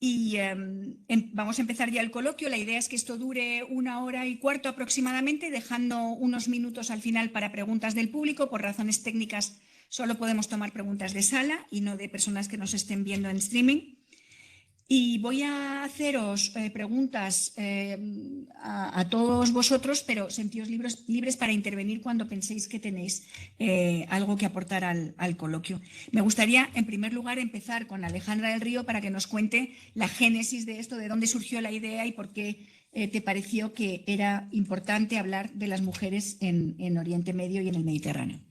Y vamos a empezar ya el coloquio. La idea es que esto dure 1 hora y cuarto aproximadamente, dejando unos minutos al final para preguntas del público. Por razones técnicas solo podemos tomar preguntas de sala y no de personas que nos estén viendo en streaming. Y voy a haceros preguntas a todos vosotros, pero sentíos libres para intervenir cuando penséis que tenéis algo que aportar al coloquio. Me gustaría, en primer lugar, empezar con Alejandra del Río para que nos cuente la génesis de esto, de dónde surgió la idea y por qué te pareció que era importante hablar de las mujeres en Oriente Medio y en el Mediterráneo.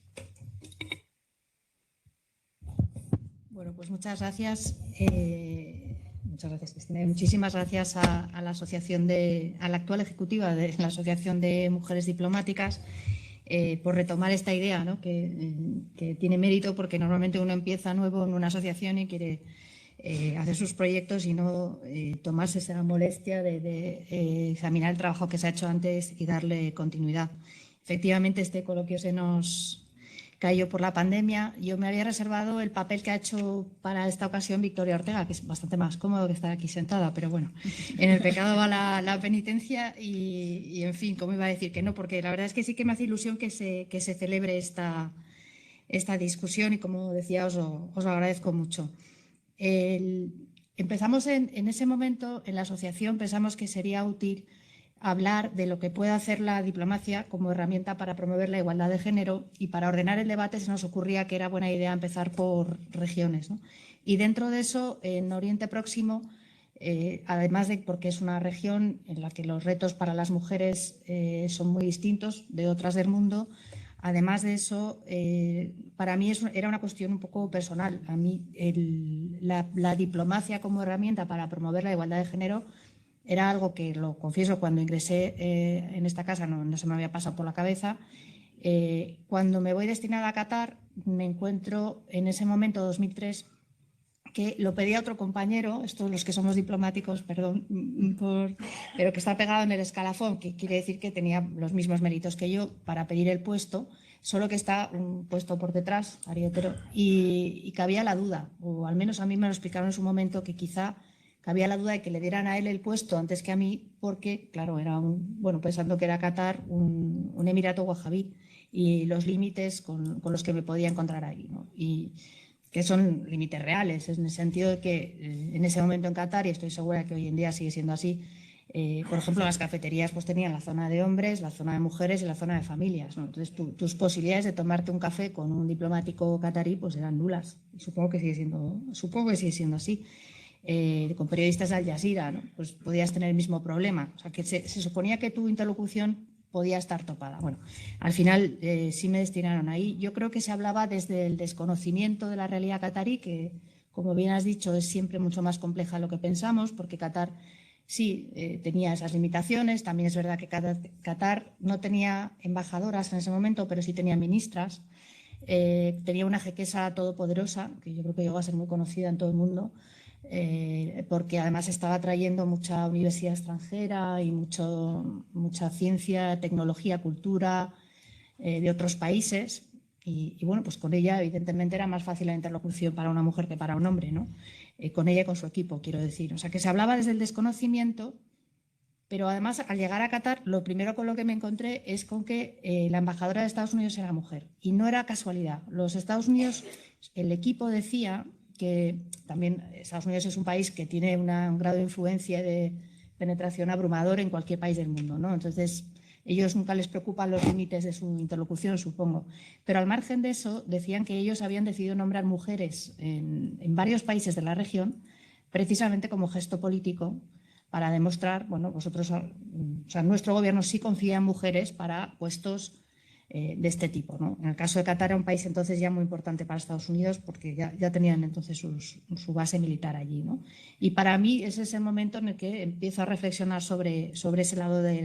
Bueno, pues muchas gracias. Muchas gracias, Cristina. Y muchísimas gracias a la actual ejecutiva de la Asociación de Mujeres Diplomáticas por retomar esta idea, ¿no? que tiene mérito, porque normalmente uno empieza nuevo en una asociación y quiere hacer sus proyectos y no tomarse esa molestia de examinar el trabajo que se ha hecho antes y darle continuidad. Efectivamente, este coloquio se nos cayó por la pandemia. Yo me había reservado el papel que ha hecho para esta ocasión Victoria Ortega, que es bastante más cómodo que estar aquí sentada, pero bueno, en el pecado va la penitencia y, en fin, ¿cómo iba a decir que no? Porque la verdad es que sí que me hace ilusión que se celebre esta discusión y, como decía, os lo agradezco mucho. Empezamos en ese momento, en la asociación, pensamos que sería útil hablar de lo que puede hacer la diplomacia como herramienta para promover la igualdad de género, y para ordenar el debate se nos ocurría que era buena idea empezar por regiones, ¿no? Y dentro de eso, en Oriente Próximo, además de porque es una región en la que los retos para las mujeres son muy distintos de otras del mundo, además de eso, para mí era una cuestión un poco personal. A mí la diplomacia como herramienta para promover la igualdad de género era algo que, lo confieso, cuando ingresé en esta casa no se me había pasado por la cabeza. Cuando me voy destinada a Qatar, me encuentro en ese momento, 2003, que lo pedía otro compañero, estos los que somos diplomáticos, perdón, pero que está pegado en el escalafón, que quiere decir que tenía los mismos méritos que yo para pedir el puesto, solo que está un puesto por detrás, arietero, y cabía la duda, o al menos a mí me lo explicaron en su momento, que quizá cabía la duda de que le dieran a él el puesto antes que a mí, porque, claro, era pensando que era Qatar un emirato wahabí y los límites con los que me podía encontrar ahí, ¿no? Y que son límites reales, en el sentido de que en ese momento en Qatar, y estoy segura que hoy en día sigue siendo así, por ejemplo, las cafeterías pues tenían la zona de hombres, la zona de mujeres y la zona de familias, ¿no? Entonces, tus posibilidades de tomarte un café con un diplomático qatarí pues eran nulas. Y supongo que sigue siendo así. Con periodistas de Al Jazeera, ¿no? Pues podías tener el mismo problema. O sea, que se suponía que tu interlocución podía estar topada. Bueno, al final sí me destinaron ahí. Yo creo que se hablaba desde el desconocimiento de la realidad qatarí, que, como bien has dicho, es siempre mucho más compleja de lo que pensamos, porque Qatar sí tenía esas limitaciones. También es verdad que Qatar no tenía embajadoras en ese momento, pero sí tenía ministras. Tenía una jequesa todopoderosa, que yo creo que llegó a ser muy conocida en todo el mundo, porque además estaba trayendo mucha universidad extranjera y mucha ciencia, tecnología, cultura de otros países. Y bueno, pues con ella evidentemente era más fácil la interlocución para una mujer que para un hombre, ¿no? Con ella y con su equipo, quiero decir. O sea, que se hablaba desde el desconocimiento, pero además al llegar a Qatar, lo primero con lo que me encontré es con que la embajadora de Estados Unidos era mujer. Y no era casualidad. Los Estados Unidos, el equipo decía que también Estados Unidos es un país que tiene un grado de influencia y de penetración abrumador en cualquier país del mundo, ¿no? Entonces, ellos nunca les preocupan los límites de su interlocución, supongo. Pero al margen de eso, decían que ellos habían decidido nombrar mujeres en varios países de la región, precisamente como gesto político, para demostrar, bueno, nuestro gobierno sí confía en mujeres para puestos de este tipo, ¿no? En el caso de Qatar era un país entonces ya muy importante para Estados Unidos, porque ya tenían entonces su base militar allí, ¿no? Y para mí ese es el momento en el que empiezo a reflexionar sobre ese lado de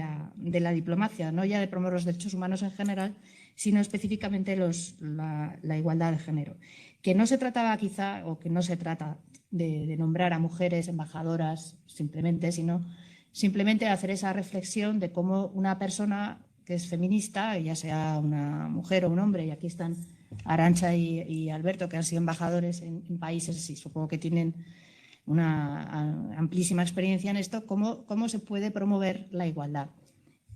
la diplomacia, no ya de promover los derechos humanos en general, sino específicamente la igualdad de género. Que no se trataba quizá, o que no se trata de nombrar a mujeres embajadoras simplemente, sino simplemente hacer esa reflexión de cómo una persona que es feminista, ya sea una mujer o un hombre, y aquí están Arantxa y Alberto, que han sido embajadores en países y supongo que tienen una amplísima experiencia en esto, cómo se puede promover la igualdad.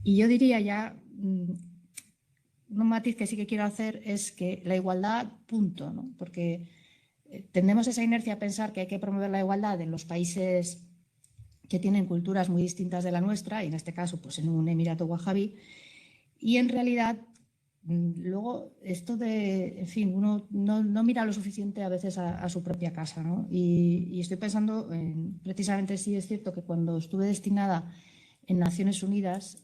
Y yo diría ya, un matiz que sí que quiero hacer es que la igualdad, punto, ¿no? Porque tendemos esa inercia a pensar que hay que promover la igualdad en los países que tienen culturas muy distintas de la nuestra, y en este caso pues en un emirato wahabí, y en realidad luego esto de, en fin, uno no mira lo suficiente a veces a su propia casa, ¿no? Y estoy pensando, precisamente sí es cierto que cuando estuve destinada en Naciones Unidas,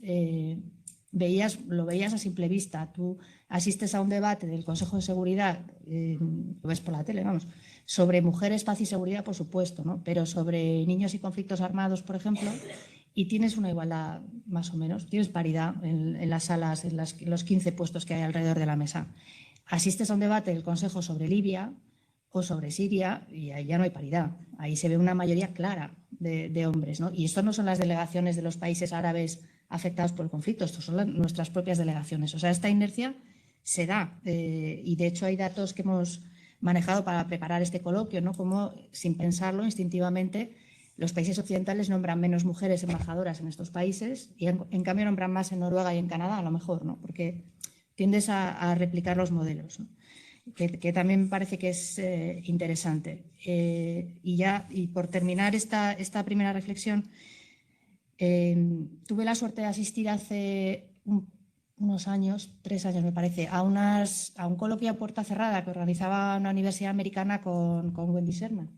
lo veías a simple vista. Tú asistes a un debate del Consejo de Seguridad, lo ves por la tele, vamos, sobre mujeres, paz y seguridad, por supuesto, ¿no? Pero sobre niños y conflictos armados, por ejemplo, y tienes una igualdad más o menos, tienes paridad en las salas, en los 15 puestos que hay alrededor de la mesa. Asistes a un debate del Consejo sobre Libia o sobre Siria y ahí ya no hay paridad. Ahí se ve una mayoría clara de hombres, ¿no? Y esto no son las delegaciones de los países árabes afectados por el conflicto, esto son nuestras propias delegaciones. O sea, esta inercia se da y de hecho hay datos que hemos manejado para preparar este coloquio, ¿no? Como sin pensarlo instintivamente los países occidentales nombran menos mujeres embajadoras en estos países y en cambio nombran más en Noruega y en Canadá, a lo mejor, ¿no? Porque tiendes a replicar los modelos, ¿no? Que también me parece que es interesante. Y por terminar esta primera reflexión, tuve la suerte de asistir hace unos años, 3 años me parece, a un coloquio a puerta cerrada que organizaba una universidad americana con Wendy Sherman,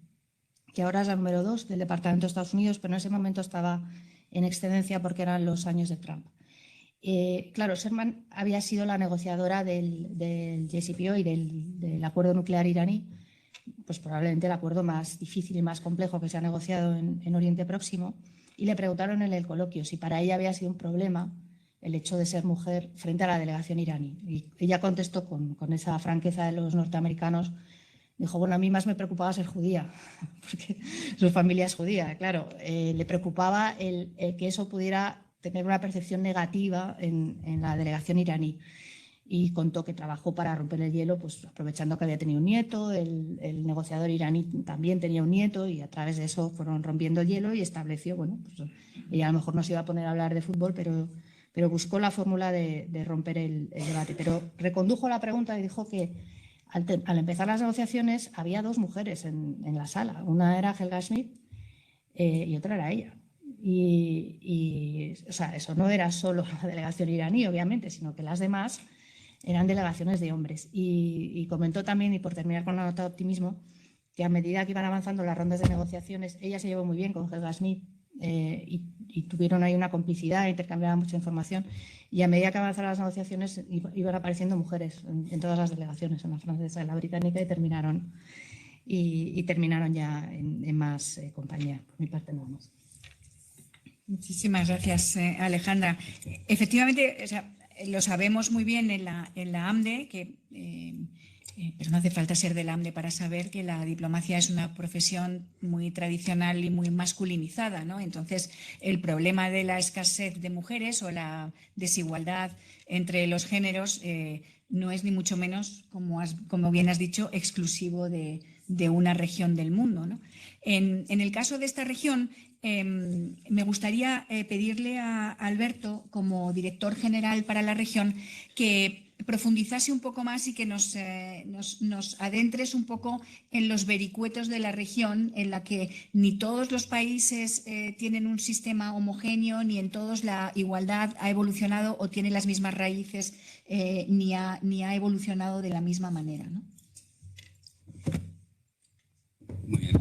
que ahora es la número 2 del Departamento de Estados Unidos, pero en ese momento estaba en excedencia porque eran los años de Trump. Claro, Sherman había sido la negociadora del JCPOA y del acuerdo nuclear iraní, pues probablemente el acuerdo más difícil y más complejo que se ha negociado en Oriente Próximo, y le preguntaron en el coloquio si para ella había sido un problema el hecho de ser mujer frente a la delegación iraní. Y ella contestó con esa franqueza de los norteamericanos. Dijo, bueno, a mí más me preocupaba ser judía, porque su familia es judía, claro. Le preocupaba el que eso pudiera tener una percepción negativa en la delegación iraní. Y contó que trabajó para romper el hielo, pues aprovechando que había tenido un nieto, el negociador iraní también tenía un nieto y a través de eso fueron rompiendo el hielo y estableció, bueno, pues ella a lo mejor no se iba a poner a hablar de fútbol, pero buscó la fórmula de romper el debate. Pero recondujo la pregunta y dijo que al empezar las negociaciones había 2 mujeres en la sala. Una era Helga Schmidt y otra era ella. Y o sea, eso no era solo la delegación iraní, obviamente, sino que las demás eran delegaciones de hombres. Y comentó también, y por terminar con la nota de optimismo, que a medida que iban avanzando las rondas de negociaciones, ella se llevó muy bien con Helga Schmidt y tuvieron ahí una complicidad, intercambiaban mucha información, y a medida que avanzaron las negociaciones iban apareciendo mujeres en todas las delegaciones, en la francesa, en la británica, y terminaron ya en más compañía. Por mi parte nada más. Muchísimas gracias, Alejandra. Efectivamente, o sea, lo sabemos muy bien en la AMDE, pero no hace falta ser de la AMDE para saber que la diplomacia es una profesión muy tradicional y muy masculinizada, ¿no? Entonces, el problema de la escasez de mujeres o la desigualdad entre los géneros no es ni mucho menos, como bien has dicho, exclusivo de una región del mundo, ¿no? En el caso de esta región, me gustaría pedirle a Alberto, como director general para la región, que profundizase un poco más y que nos adentres un poco en los vericuetos de la región, en la que ni todos los países tienen un sistema homogéneo, ni en todos la igualdad ha evolucionado o tiene las mismas raíces, ni ha evolucionado de la misma manera, ¿no? Muy bien,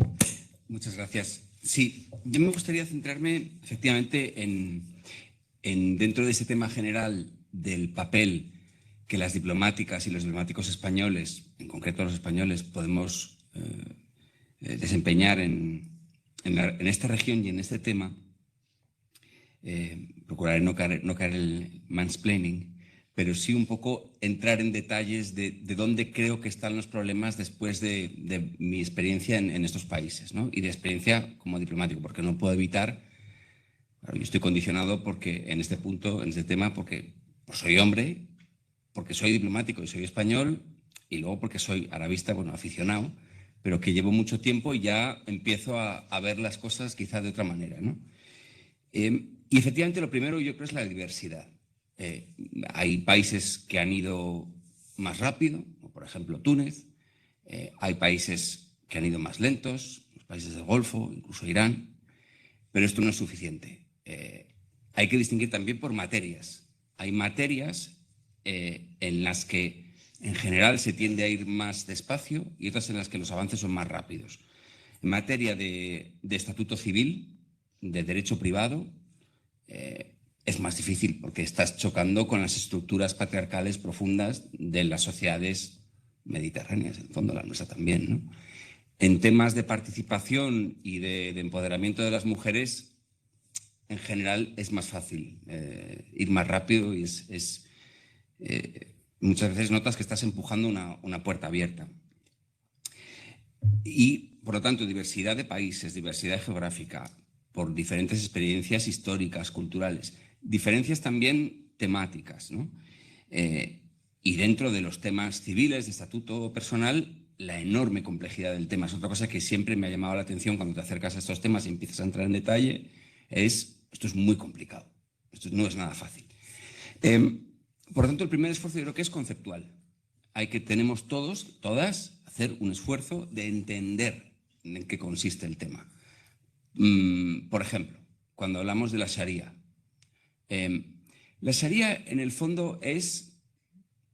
muchas gracias. Sí, yo me gustaría centrarme efectivamente dentro de ese tema general del papel que las diplomáticas y los diplomáticos españoles, en concreto los españoles, podemos desempeñar en esta región y en este tema. Procuraré no caer en el mansplaining, pero sí un poco entrar en detalles de dónde creo que están los problemas después de mi experiencia en estos países, ¿no? Y de experiencia como diplomático, porque no puedo evitar, claro, yo estoy condicionado porque en este punto, en este tema, porque pues soy hombre, porque soy diplomático y soy español, y luego porque soy arabista, bueno, aficionado, pero que llevo mucho tiempo y ya empiezo a ver las cosas quizá de otra manera, ¿no? Y efectivamente lo primero yo creo es la diversidad. Hay países que han ido más rápido, como por ejemplo Túnez, hay países que han ido más lentos, los países del Golfo, incluso Irán, pero esto no es suficiente. Hay que distinguir también por materias. Hay materias en las que en general se tiende a ir más despacio y otras en las que los avances son más rápidos. En materia de estatuto civil, de derecho privado, es más difícil porque estás chocando con las estructuras patriarcales profundas de las sociedades mediterráneas, en el fondo la nuestra también, ¿no? En temas de participación y de empoderamiento de las mujeres, en general es más fácil ir más rápido y muchas veces notas que estás empujando una puerta abierta. Y, por lo tanto, diversidad de países, diversidad geográfica, por diferentes experiencias históricas, culturales, diferencias también temáticas, ¿no? Y dentro de los temas civiles, de estatuto personal, la enorme complejidad del tema. Es otra cosa que siempre me ha llamado la atención cuando te acercas a estos temas y empiezas a entrar en detalle, esto es muy complicado, esto no es nada fácil. Por lo tanto, el primer esfuerzo yo creo que es conceptual. Tenemos todas, hacer un esfuerzo de entender en qué consiste el tema. Por ejemplo, cuando hablamos de la Sharia. La Sharia, en el fondo,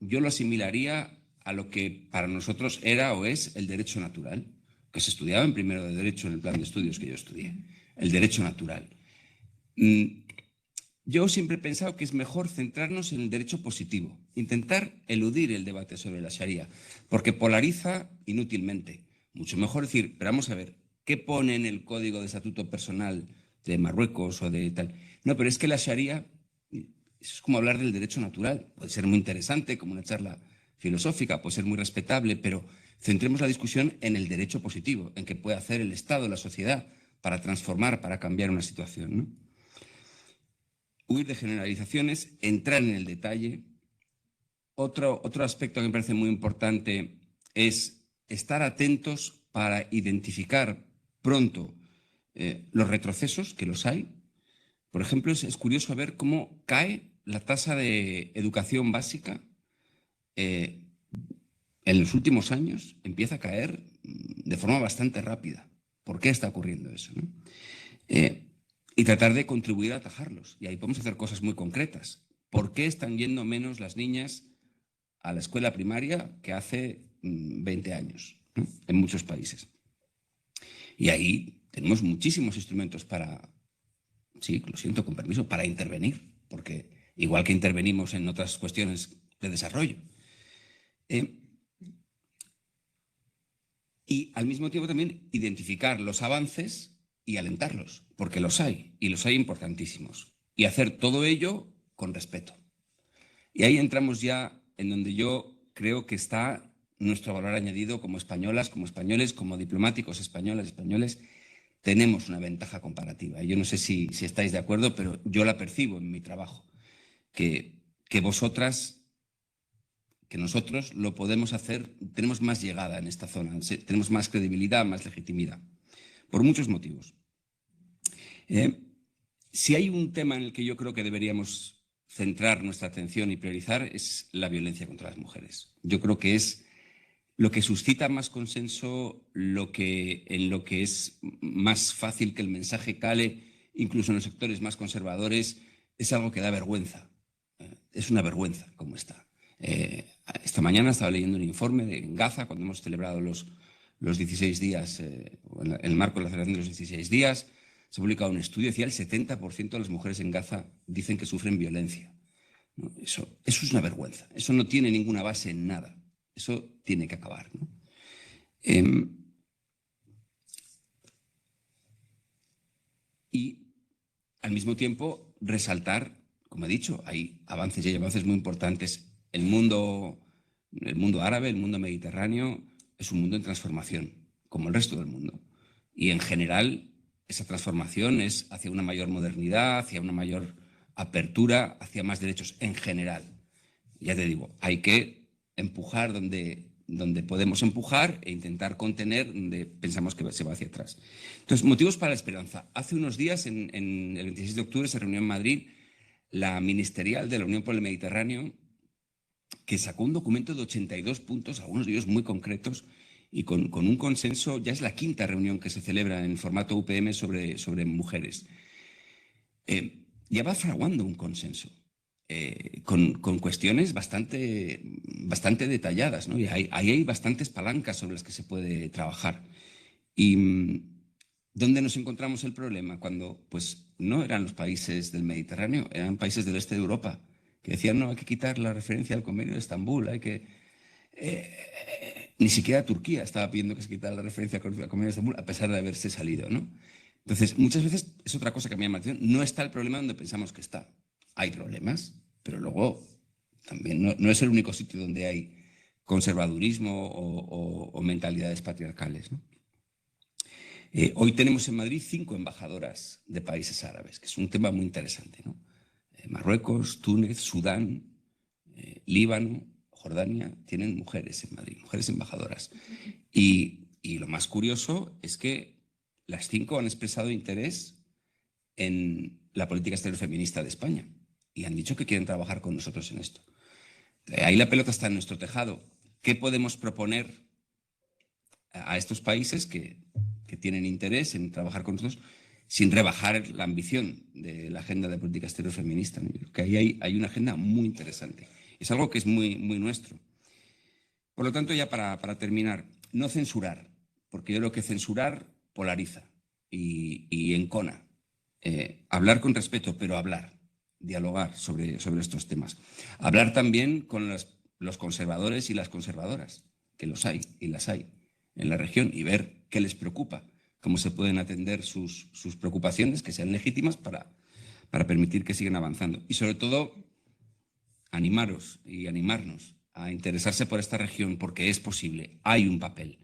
yo lo asimilaría a lo que para nosotros era o es el derecho natural, que se estudiaba en primero de Derecho en el plan de estudios que yo estudié, el derecho natural. Yo siempre he pensado que es mejor centrarnos en el derecho positivo, intentar eludir el debate sobre la Sharia, porque polariza inútilmente. Mucho mejor decir, pero vamos a ver, ¿qué pone en el Código de Estatuto Personal de Marruecos o de tal? No, pero es que la Sharia es como hablar del derecho natural. Puede ser muy interesante, como una charla filosófica, puede ser muy respetable, pero centremos la discusión en el derecho positivo, en qué puede hacer el Estado, la sociedad, para transformar, para cambiar una situación, ¿no? Huir de generalizaciones, entrar en el detalle. Otro aspecto que me parece muy importante es estar atentos para identificar pronto los retrocesos, que los hay. Por ejemplo, es curioso ver cómo cae la tasa de educación básica en los últimos años, empieza a caer de forma bastante rápida. ¿Por qué está ocurriendo eso, no? Y tratar de contribuir a atajarlos. Y ahí podemos hacer cosas muy concretas. ¿Por qué están yendo menos las niñas a la escuela primaria que hace 20 años, ¿no? En muchos países? Y ahí tenemos muchísimos instrumentos sí, lo siento, con permiso, para intervenir, porque igual que intervenimos en otras cuestiones de desarrollo. Y al mismo tiempo también identificar los avances y alentarlos, porque los hay, y los hay importantísimos. Y hacer todo ello con respeto. Y ahí entramos ya en donde yo creo que está nuestro valor añadido como españolas, como españoles, como diplomáticos españoles. Tenemos una ventaja comparativa. Yo no sé si estáis de acuerdo, pero yo la percibo en mi trabajo. Que nosotros lo podemos hacer, tenemos más llegada en esta zona, tenemos más credibilidad, más legitimidad, por muchos motivos. Si hay un tema en el que yo creo que deberíamos centrar nuestra atención y priorizar, es la violencia contra las mujeres. Yo creo que es lo que suscita más consenso, en lo que es más fácil que el mensaje cale, incluso en los sectores más conservadores, es algo que da vergüenza. Es una vergüenza cómo está. Esta mañana estaba leyendo un informe en Gaza, cuando hemos celebrado los 16 días, en el marco de la celebración de los 16 días, se ha publicado un estudio, decía el 70% de las mujeres en Gaza dicen que sufren violencia, ¿no? Eso es una vergüenza, eso no tiene ninguna base en nada, eso tiene que acabar, ¿no? Y al mismo tiempo resaltar, como he dicho, hay avances y hay avances muy importantes. El mundo árabe, el mundo mediterráneo, es un mundo en transformación, como el resto del mundo. Y en general, esa transformación es hacia una mayor modernidad, hacia una mayor apertura, hacia más derechos en general. Ya te digo, hay que empujar donde donde podemos empujar e intentar contener donde pensamos que se va hacia atrás. Entonces, motivos para la esperanza. Hace unos días, en el 26 de octubre, se reunió en Madrid la ministerial de la Unión por el Mediterráneo, que sacó un documento de 82 puntos, algunos de ellos muy concretos, y con un consenso. Ya es la quinta reunión que se celebra en formato UPM sobre mujeres. Ya va fraguando un consenso. Con cuestiones bastante detalladas, ¿no? Y ahí hay bastantes palancas sobre las que se puede trabajar. ¿Y dónde nos encontramos el problema? Cuando pues, no eran los países del Mediterráneo, eran países del este de Europa, que decían, no, hay que quitar la referencia al Convenio de Estambul, hay que... ni siquiera Turquía estaba pidiendo que se quitara la referencia al Convenio de Estambul, a pesar de haberse salido, ¿no? Entonces, muchas veces es otra cosa que me llama la atención, no está el problema donde pensamos que está. Hay problemas, pero luego también no es el único sitio donde hay conservadurismo o mentalidades patriarcales, ¿no? Hoy tenemos en Madrid 5 embajadoras de países árabes, que es un tema muy interesante, ¿no? Marruecos, Túnez, Sudán, Líbano, Jordania, tienen mujeres en Madrid, mujeres embajadoras. Y lo más curioso es que las 5 han expresado interés en la política exterior feminista de España y han dicho que quieren trabajar con nosotros en esto. Ahí la pelota está en nuestro tejado. ¿Qué podemos proponer a estos países que tienen interés en trabajar con nosotros sin rebajar la ambición de la agenda de política exterior feminista? Yo creo que ahí hay una agenda muy interesante. Es algo que es muy nuestro. Por lo tanto, ya para terminar, no censurar, porque yo creo que censurar polariza y encona. Hablar con respeto, pero hablar, dialogar sobre estos temas. Hablar también con los conservadores y las conservadoras, que los hay y las hay en la región, y ver qué les preocupa, cómo se pueden atender sus preocupaciones, que sean legítimas para permitir que sigan avanzando. Y sobre todo, animaros y animarnos a interesarse por esta región, porque es posible, hay un papel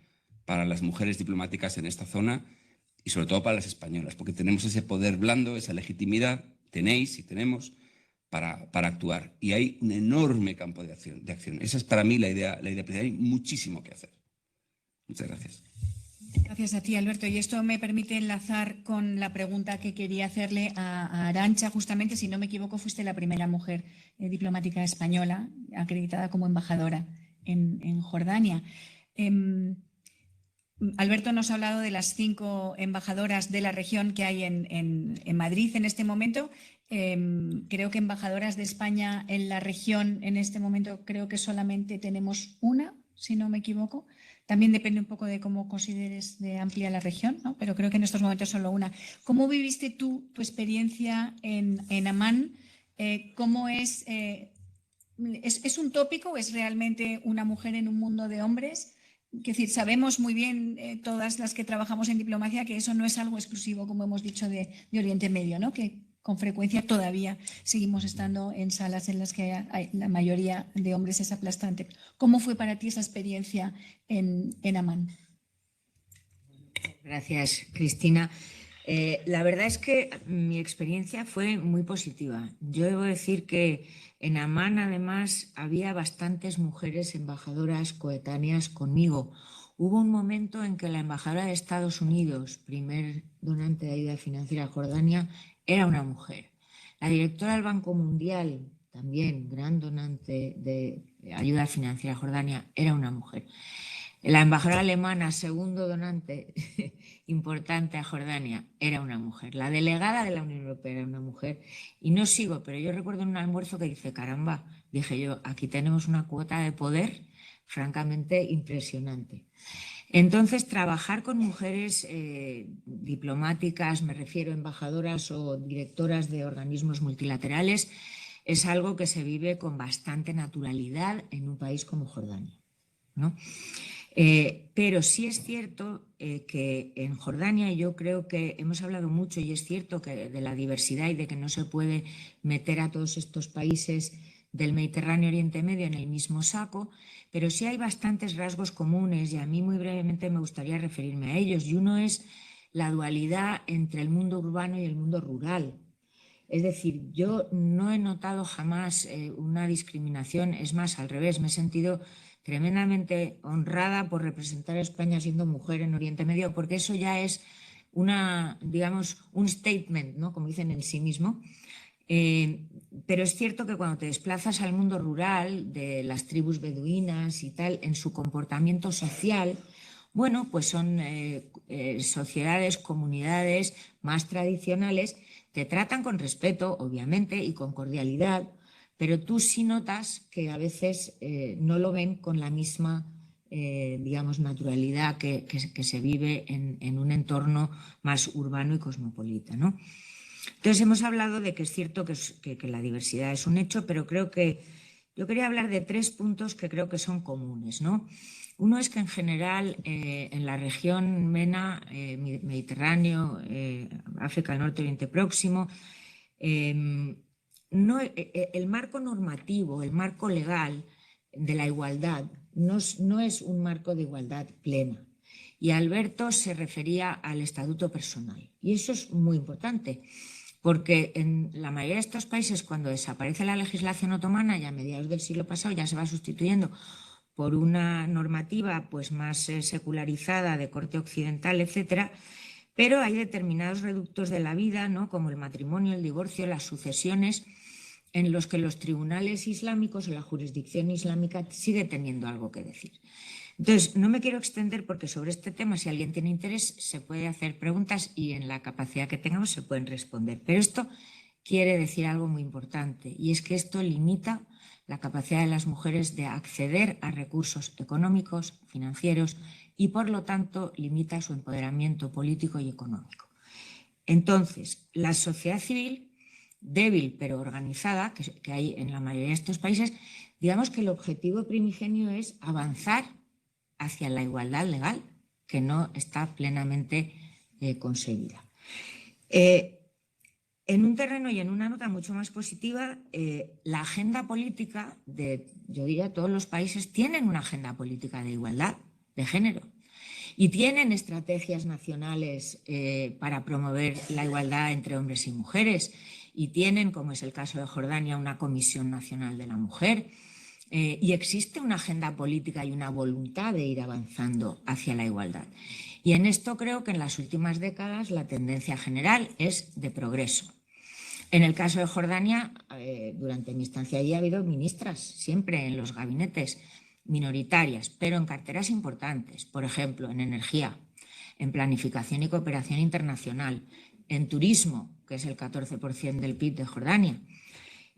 para las mujeres diplomáticas en esta zona y sobre todo para las españolas, porque tenemos ese poder blando, esa legitimidad, tenéis y tenemos para actuar. Y hay un enorme campo de acción. Esa es para mí la idea principal. Hay muchísimo que hacer. Muchas gracias. Gracias a ti, Alberto. Y esto me permite enlazar con la pregunta que quería hacerle a Arantxa. Justamente, si no me equivoco, fuiste la primera mujer diplomática española acreditada como embajadora en Jordania. Alberto nos ha hablado de las 5 embajadoras de la región que hay en Madrid en este momento. Creo que embajadoras de España en la región en este momento creo que solamente tenemos una, si no me equivoco. También depende un poco de cómo consideres de amplia la región, ¿no? Pero creo que en estos momentos solo una. ¿Cómo viviste tú tu experiencia en Amán? ¿Cómo es un tópico o es realmente una mujer en un mundo de hombres? Es decir, sabemos muy bien todas las que trabajamos en diplomacia que eso no es algo exclusivo, como hemos dicho, de Oriente Medio, ¿no? Que con frecuencia todavía seguimos estando en salas en las que hay la mayoría de hombres, es aplastante. ¿Cómo fue para ti esa experiencia en Amán? Gracias, Cristina. La verdad es que mi experiencia fue muy positiva. Yo debo decir que en Amán, además, había bastantes mujeres embajadoras coetáneas conmigo. Hubo un momento en que la embajadora de Estados Unidos, primer donante de ayuda financiera a Jordania, era una mujer. La directora del Banco Mundial, también gran donante de ayuda financiera a Jordania, era una mujer. La embajadora alemana, segundo donante importante a Jordania, era una mujer. La delegada de la Unión Europea era una mujer. Y no sigo, pero yo recuerdo en un almuerzo que dice, caramba, dije yo, aquí tenemos una cuota de poder francamente impresionante. Entonces, trabajar con mujeres diplomáticas, me refiero a embajadoras o directoras de organismos multilaterales, es algo que se vive con bastante naturalidad en un país como Jordania, ¿no? Pero sí es cierto que en Jordania yo creo que hemos hablado mucho y es cierto que de la diversidad y de que no se puede meter a todos estos países del Mediterráneo Oriente Medio en el mismo saco, pero sí hay bastantes rasgos comunes y a mí muy brevemente me gustaría referirme a ellos. Y uno es la dualidad entre el mundo urbano y el mundo rural. Es decir, yo no he notado jamás una discriminación, es más, al revés, me he sentido tremendamente honrada por representar a España siendo mujer en Oriente Medio, porque eso ya es digamos, un statement, ¿no? Como dicen en sí mismo. Pero es cierto que cuando te desplazas al mundo rural, de las tribus beduinas y tal, en su comportamiento social, bueno, pues son sociedades, comunidades más tradicionales, te tratan con respeto, obviamente, y con cordialidad, pero tú sí notas que a veces no lo ven con la misma, digamos, naturalidad que se vive en un entorno más urbano y cosmopolita, ¿no? Entonces hemos hablado de que es cierto que la diversidad es un hecho, pero creo que yo quería hablar de 3 puntos que creo que son comunes, ¿no? Uno es que en general en la región MENA, Mediterráneo, África del Norte, Oriente Próximo, no, el marco normativo, el marco legal de la igualdad no es un marco de igualdad plena. Y Alberto se refería al estatuto personal. Y eso es muy importante, porque en la mayoría de estos países, cuando desaparece la legislación otomana, ya a mediados del siglo pasado, ya se va sustituyendo por una normativa pues, más secularizada de corte occidental, etcétera, pero hay determinados reductos de la vida, ¿no? Como el matrimonio, el divorcio, las sucesiones, en los que los tribunales islámicos o la jurisdicción islámica sigue teniendo algo que decir. Entonces, no me quiero extender porque sobre este tema, si alguien tiene interés, se puede hacer preguntas y en la capacidad que tengamos se pueden responder. Pero esto quiere decir algo muy importante, y es que esto limita la capacidad de las mujeres de acceder a recursos económicos, financieros, y por lo tanto limita su empoderamiento político y económico. Entonces, la sociedad civil, débil pero organizada, que hay en la mayoría de estos países, digamos que el objetivo primigenio es avanzar hacia la igualdad legal, que no está plenamente conseguida. En un terreno y en una nota mucho más positiva, la agenda política yo diría, todos los países tienen una agenda política de igualdad de género y tienen estrategias nacionales para promover la igualdad entre hombres y mujeres y tienen, como es el caso de Jordania, una Comisión Nacional de la Mujer. Y existe una agenda política y una voluntad de ir avanzando hacia la igualdad. Y en esto creo que en las últimas décadas la tendencia general es de progreso. En el caso de Jordania, durante mi estancia allí ha habido ministras, siempre en los gabinetes, minoritarias, pero en carteras importantes, por ejemplo, en energía, en planificación y cooperación internacional, en turismo, que es el 14% del PIB de Jordania,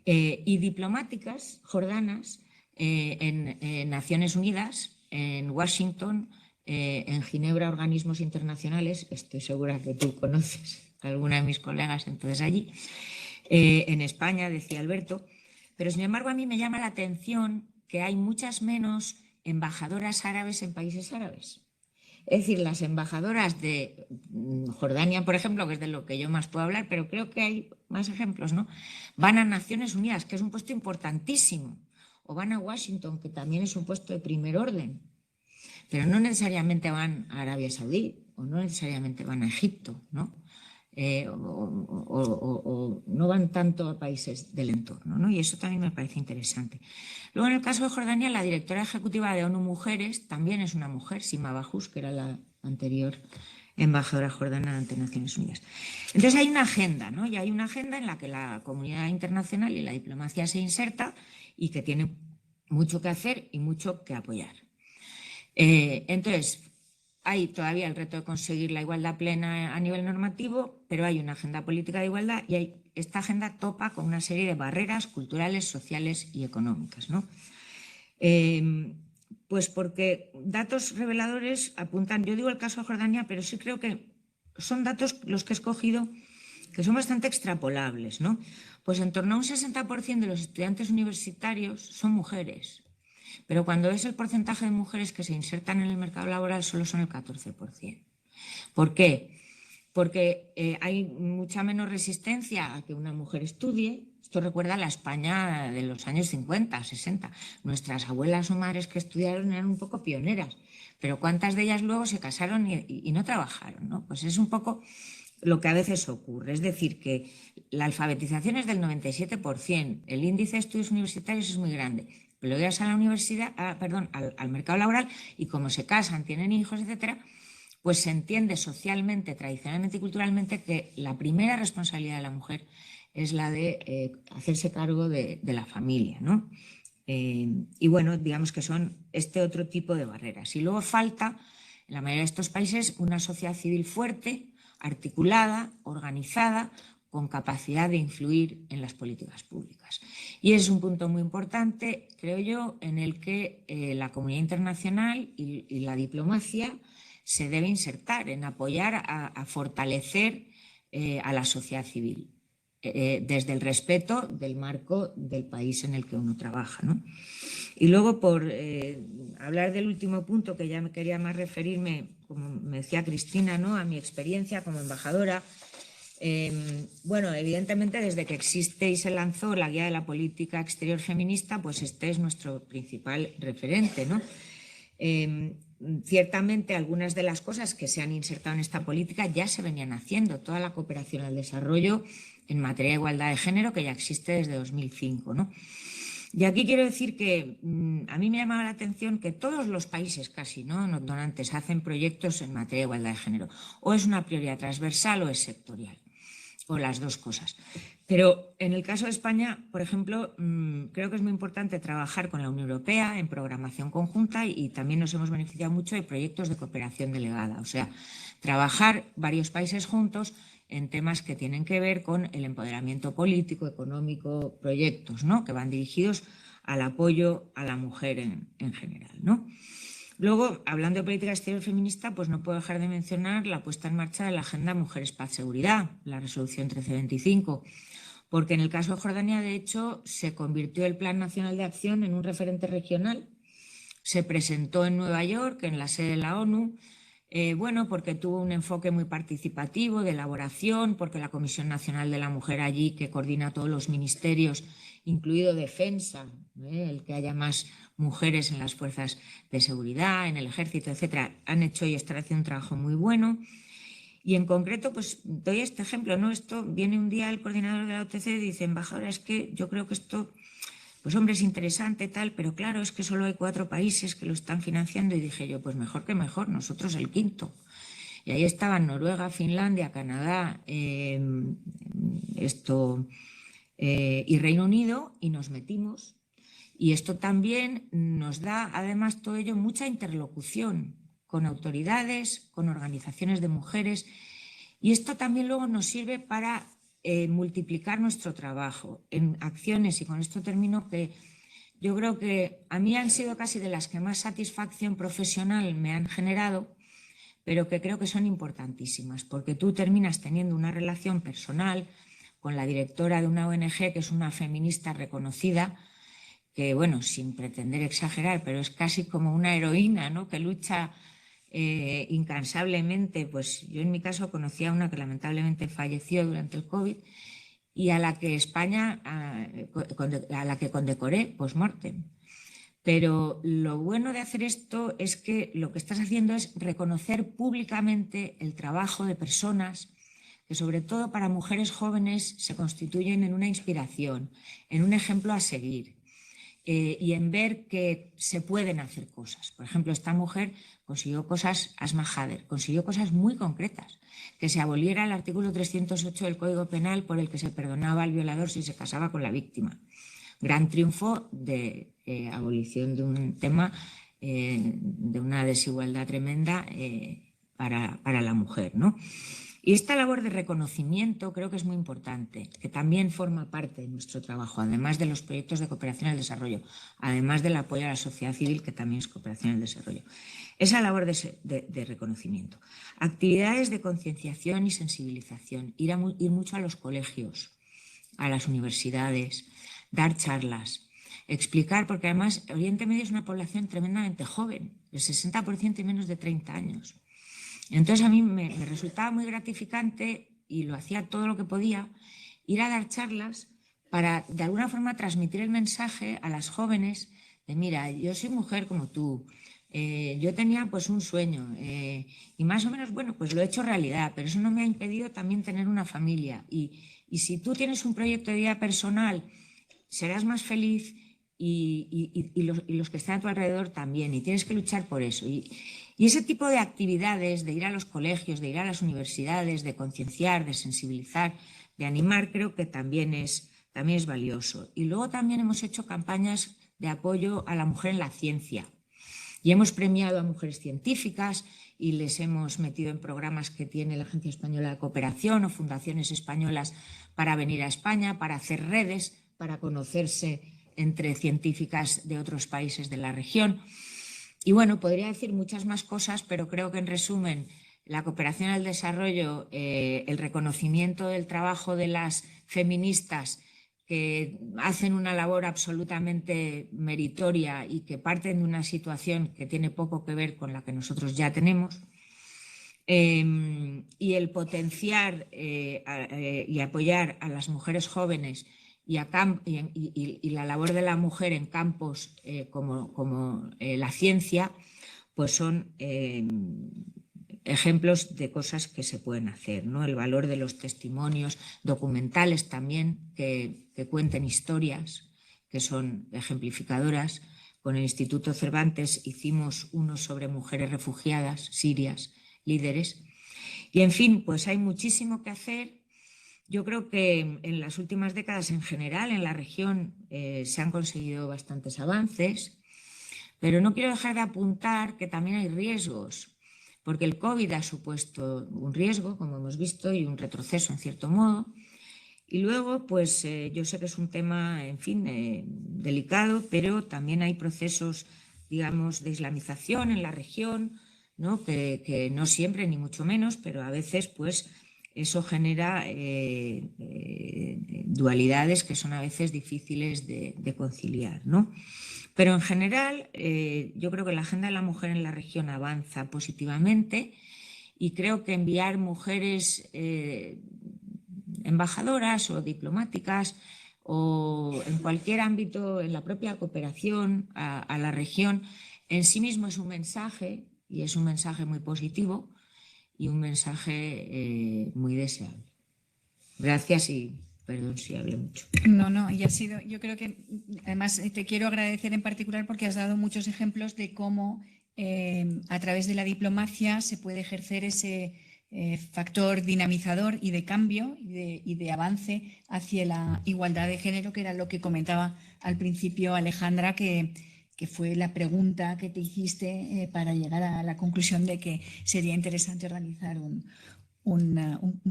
y diplomáticas jordanas, en Naciones Unidas, en Washington, en Ginebra, organismos internacionales, estoy segura que tú conoces a alguna de mis colegas entonces allí, en España, decía Alberto, pero sin embargo a mí me llama la atención que hay muchas menos embajadoras árabes en países árabes. Es decir, las embajadoras de Jordania, por ejemplo, que es de lo que yo más puedo hablar, pero creo que hay más ejemplos, ¿no? Van a Naciones Unidas, que es un puesto importantísimo, o van a Washington, que también es un puesto de primer orden, pero no necesariamente van a Arabia Saudí o no necesariamente van a Egipto, ¿no? O no van tanto a países del entorno, ¿no? Y eso también me parece interesante. Luego, en el caso de Jordania, la directora ejecutiva de ONU Mujeres también es una mujer, Sima Bahous, que era la anterior embajadora jordana ante Naciones Unidas. Entonces hay una agenda, ¿no? Y hay una agenda en la que la comunidad internacional y la diplomacia se inserta y que tiene mucho que hacer y mucho que apoyar. Entonces, hay todavía el reto de conseguir la igualdad plena a nivel normativo, pero hay una agenda política de igualdad y esta agenda topa con una serie de barreras culturales, sociales y económicas, ¿no? Pues porque datos reveladores apuntan, yo digo el caso de Jordania, pero sí creo que son datos los que he escogido que son bastante extrapolables, ¿no? Pues en torno a un 60% de los estudiantes universitarios son mujeres, pero cuando es el porcentaje de mujeres que se insertan en el mercado laboral solo son el 14%. ¿Por qué? Porque hay mucha menos resistencia a que una mujer estudie. Esto recuerda a la España de los años 50, 60. Nuestras abuelas o madres que estudiaron eran un poco pioneras, pero ¿cuántas de ellas luego se casaron y no trabajaron, ¿no? Pues es un poco lo que a veces ocurre. Es decir, que la alfabetización es del 97%, el índice de estudios universitarios es muy grande, pero luego llegas a la universidad, al mercado laboral, y como se casan, tienen hijos, etcétera, pues se entiende socialmente, tradicionalmente y culturalmente que la primera responsabilidad de la mujer es la de hacerse cargo de la familia, ¿no? Y bueno, digamos que son este otro tipo de barreras. Y luego falta, en la mayoría de estos países, una sociedad civil fuerte, articulada, organizada, con capacidad de influir en las políticas públicas. Y es un punto muy importante, creo yo, en el que la comunidad internacional y la diplomacia se debe insertar en apoyar a fortalecer a la sociedad civil desde el respeto del marco del país en el que uno trabaja, ¿no? Y luego, por hablar del último punto, que ya me quería más referirme, como me decía Cristina, ¿no?, a mi experiencia como embajadora. Bueno, evidentemente desde que existe y se lanzó la Guía de la Política Exterior Feminista, pues este es nuestro principal referente, ¿no? Ciertamente algunas de las cosas que se han insertado en esta política ya se venían haciendo, toda la cooperación al desarrollo en materia de igualdad de género, que ya existe desde 2005, ¿no? Y aquí quiero decir que a mí me llamaba la atención que todos los países casi, ¿no?, donantes hacen proyectos en materia de igualdad de género. O es una prioridad transversal o es sectorial, o las dos cosas. Pero en el caso de España, por ejemplo, creo que es muy importante trabajar con la Unión Europea en programación conjunta y también nos hemos beneficiado mucho de proyectos de cooperación delegada. O sea, trabajar varios países juntos en temas que tienen que ver con el empoderamiento político, económico, proyectos, ¿no?, que van dirigidos al apoyo a la mujer en general, ¿no? Luego, hablando de política exterior feminista, pues no puedo dejar de mencionar la puesta en marcha de la Agenda Mujeres, Paz, Seguridad, la resolución 1325, porque en el caso de Jordania, de hecho, se convirtió el Plan Nacional de Acción en un referente regional, se presentó en Nueva York, en la sede de la ONU, bueno, porque tuvo un enfoque muy participativo de elaboración, porque la Comisión Nacional de la Mujer allí, que coordina todos los ministerios, incluido Defensa, el que haya más mujeres en las fuerzas de seguridad, en el ejército, etcétera, han hecho y están haciendo un trabajo muy bueno. Y en concreto, pues doy este ejemplo, ¿no? Esto viene un día el coordinador de la OTC y dice: embajadora, es que yo creo que esto, pues hombre, es interesante tal, pero claro, es que solo hay 4 países que lo están financiando. Y dije yo, pues mejor que mejor, nosotros el 5º. Y ahí estaban Noruega, Finlandia, Canadá, y Reino Unido, y nos metimos. Y esto también nos da, además, todo ello, mucha interlocución con autoridades, con organizaciones de mujeres. Y esto también luego nos sirve para multiplicar nuestro trabajo en acciones, y con esto termino, que yo creo que a mí han sido casi de las que más satisfacción profesional me han generado, pero que creo que son importantísimas, porque tú terminas teniendo una relación personal con la directora de una ONG, que es una feminista reconocida, que, bueno, sin pretender exagerar, pero es casi como una heroína, ¿no?, que lucha incansablemente. Pues yo en mi caso conocí a una que lamentablemente falleció durante el COVID y a la que España, a la que condecoré post-mortem. Pero lo bueno de hacer esto es que lo que estás haciendo es reconocer públicamente el trabajo de personas que, sobre todo para mujeres jóvenes, se constituyen en una inspiración, en un ejemplo a seguir. Y en ver que se pueden hacer cosas. Por ejemplo, esta mujer consiguió cosas, Asma Hader, consiguió cosas muy concretas, que se aboliera el artículo 308 del Código Penal, por el que se perdonaba al violador si se casaba con la víctima. Gran triunfo de abolición de un tema, de una desigualdad tremenda para la mujer, ¿no? Y esta labor de reconocimiento creo que es muy importante, que también forma parte de nuestro trabajo, además de los proyectos de cooperación al desarrollo, además del apoyo a la sociedad civil, que también es cooperación al desarrollo. Esa labor de reconocimiento. Actividades de concienciación y sensibilización, ir mucho a los colegios, a las universidades, dar charlas, explicar, porque además Oriente Medio es una población tremendamente joven, el 60% y menos de 30 años. Entonces a mí me resultaba muy gratificante, y lo hacía todo lo que podía, ir a dar charlas para de alguna forma transmitir el mensaje a las jóvenes de: mira, yo soy mujer como tú, yo tenía pues un sueño y más o menos, bueno, pues lo he hecho realidad, pero eso no me ha impedido también tener una familia, y si tú tienes un proyecto de vida personal, serás más feliz y los que están a tu alrededor también, y tienes que luchar por eso. Y ese tipo de actividades, de ir a los colegios, de ir a las universidades, de concienciar, de sensibilizar, de animar, creo que también es valioso. Y luego también hemos hecho campañas de apoyo a la mujer en la ciencia. Y hemos premiado a mujeres científicas y les hemos metido en programas que tiene la Agencia Española de Cooperación o fundaciones españolas para venir a España, para hacer redes, para conocerse entre científicas de otros países de la región. Y bueno, podría decir muchas más cosas, pero creo que en resumen, la cooperación al desarrollo, el reconocimiento del trabajo de las feministas que hacen una labor absolutamente meritoria y que parten de una situación que tiene poco que ver con la que nosotros ya tenemos, y el potenciar y apoyar a las mujeres jóvenes y la labor de la mujer en campos como la ciencia, pues son ejemplos de cosas que se pueden hacer, ¿no? El valor de los testimonios documentales también, que cuenten historias, que son ejemplificadoras. Con el Instituto Cervantes hicimos uno sobre mujeres refugiadas sirias, líderes. Y en fin, pues hay muchísimo que hacer. Yo creo que en las últimas décadas en general en la región se han conseguido bastantes avances, pero no quiero dejar de apuntar que también hay riesgos, porque el COVID ha supuesto un riesgo, como hemos visto, y un retroceso en cierto modo. Y luego, pues yo sé que es un tema, en fin, delicado, pero también hay procesos, digamos, de islamización en la región, ¿no? Que no siempre, ni mucho menos, pero a veces, pues, eso genera dualidades que son a veces difíciles de conciliar, ¿no? Pero en general, yo creo que la agenda de la mujer en la región avanza positivamente y creo que enviar mujeres embajadoras o diplomáticas o en cualquier ámbito, en la propia cooperación a la región, en sí mismo es un mensaje, y es un mensaje muy positivo y un mensaje muy deseable. Gracias y perdón si hablé mucho. No, y ha sido, yo creo que además te quiero agradecer en particular porque has dado muchos ejemplos de cómo a través de la diplomacia se puede ejercer ese factor dinamizador y de cambio y de avance hacia la igualdad de género, que era lo que comentaba al principio Alejandra, que fue la pregunta que te hiciste para llegar a la conclusión de que sería interesante organizar un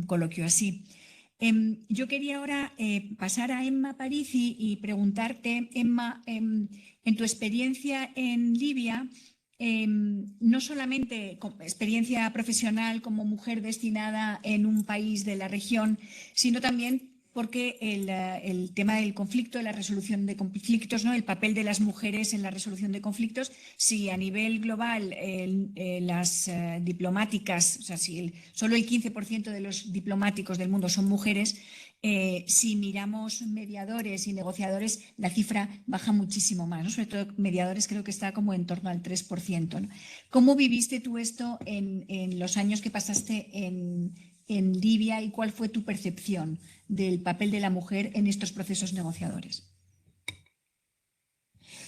coloquio así. Yo quería ahora pasar a Emma Parisi y preguntarte, Emma, en tu experiencia en Libia, no solamente experiencia profesional como mujer destinada en un país de la región, sino también porque el tema del conflicto, la resolución de conflictos, ¿no? El papel de las mujeres en la resolución de conflictos, si a nivel global las diplomáticas, o sea, si solo el 15% de los diplomáticos del mundo son mujeres, si miramos mediadores y negociadores, la cifra baja muchísimo más, ¿no? Sobre todo mediadores creo que está como en torno al 3%, ¿no? ¿Cómo viviste tú esto en los años que pasaste en Libia y cuál fue tu percepción del papel de la mujer en estos procesos negociadores?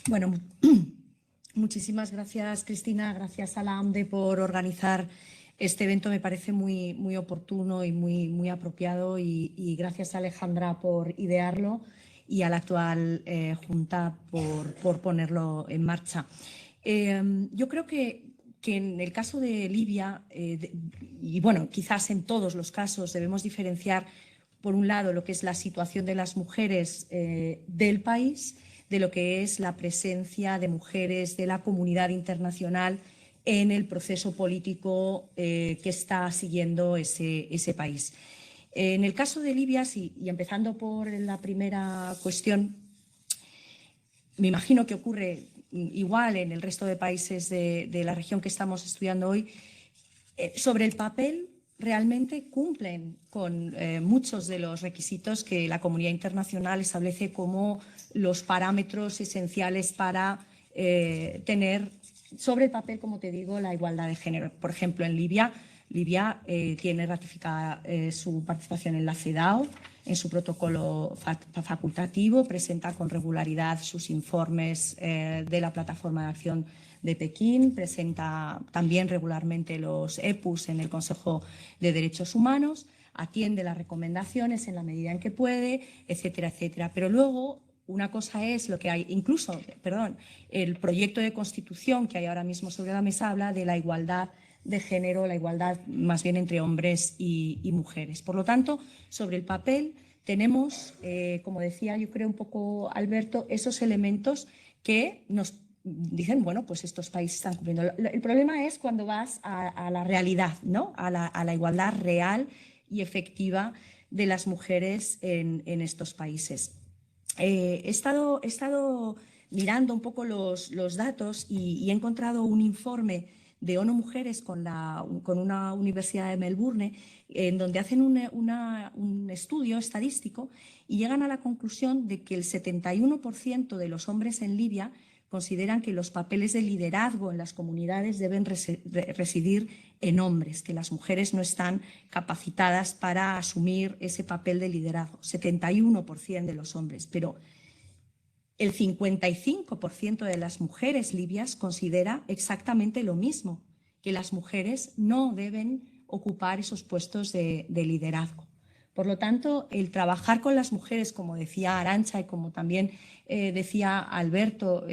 Bueno, muchísimas gracias, Cristina. Gracias a la AMDE por organizar este evento. Me parece muy, muy oportuno y muy apropiado. Y gracias a Alejandra por idearlo y a la actual Junta por ponerlo en marcha. Yo creo que en el caso de Libia, y bueno, quizás en todos los casos, debemos diferenciar, por un lado, lo que es la situación de las mujeres del país, de lo que es la presencia de mujeres de la comunidad internacional en el proceso político que está siguiendo ese país. En el caso de Libia, y empezando por la primera cuestión, me imagino que ocurre igual en el resto de países de la región que estamos estudiando hoy. Sobre el papel, realmente cumplen con muchos de los requisitos que la comunidad internacional establece como los parámetros esenciales para tener sobre el papel, como te digo, la igualdad de género. Por ejemplo, en Libia tiene ratificada su participación en la CEDAW, en su protocolo facultativo, presenta con regularidad sus informes de la Plataforma de Acción de Pekín, presenta también regularmente los EPUs en el Consejo de Derechos Humanos, atiende las recomendaciones en la medida en que puede, etcétera, etcétera. Pero luego, una cosa es lo que hay, incluso, el proyecto de constitución que hay ahora mismo sobre la mesa habla de la igualdad de género, la igualdad más bien entre hombres y mujeres. Por lo tanto, sobre el papel tenemos, como decía yo creo un poco Alberto, esos elementos que nos dicen, bueno, pues estos países están cumpliendo. El problema es cuando vas a la realidad, ¿no? A la igualdad real y efectiva de las mujeres en estos países. He estado mirando un poco los datos y he encontrado un informe de ONU Mujeres con una universidad de Melbourne, en donde hacen un estudio estadístico y llegan a la conclusión de que el 71% de los hombres en Libia consideran que los papeles de liderazgo en las comunidades deben residir en hombres, que las mujeres no están capacitadas para asumir ese papel de liderazgo. 71% de los hombres, pero el 55% de las mujeres libias considera exactamente lo mismo, que las mujeres no deben ocupar esos puestos de liderazgo. Por lo tanto, el trabajar con las mujeres, como decía Arantxa y como también decía Alberto,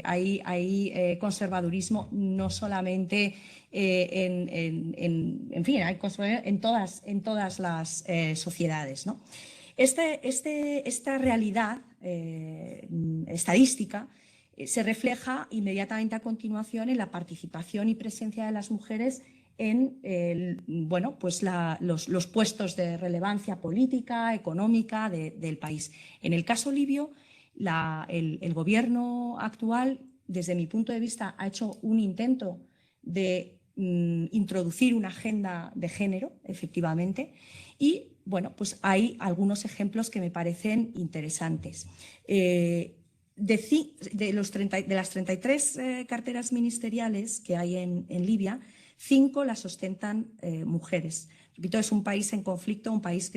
hay conservadurismo no solamente en fin, hay conservadurismo en todas las sociedades, ¿no? Esta realidad estadística se refleja inmediatamente a continuación en la participación y presencia de las mujeres en los puestos de relevancia política, económica del país. En el caso libio, el gobierno actual, desde mi punto de vista, ha hecho un intento de introducir una agenda de género, efectivamente, y bueno, pues hay algunos ejemplos que me parecen interesantes. De las 33 carteras ministeriales que hay en Libia, 5 las ostentan mujeres. Repito, es un país en conflicto, un país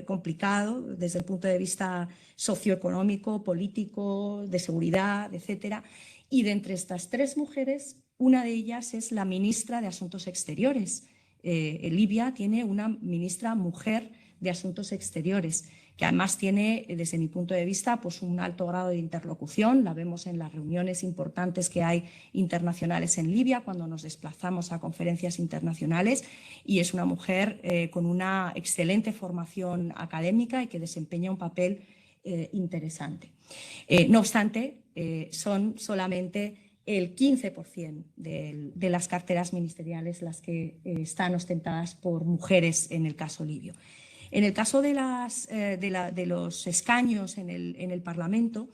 complicado desde el punto de vista socioeconómico, político, de seguridad, etcétera. Y de entre estas 3 mujeres, una de ellas es la ministra de Asuntos Exteriores. Libia tiene una ministra mujer de Asuntos Exteriores, que además tiene, desde mi punto de vista, pues un alto grado de interlocución. La vemos en las reuniones importantes que hay internacionales en Libia, cuando nos desplazamos a conferencias internacionales, y es una mujer con una excelente formación académica y que desempeña un papel interesante. No obstante, son solamente el 15% de las carteras ministeriales las que están ostentadas por mujeres en el caso libio. En el caso de los escaños en el Parlamento,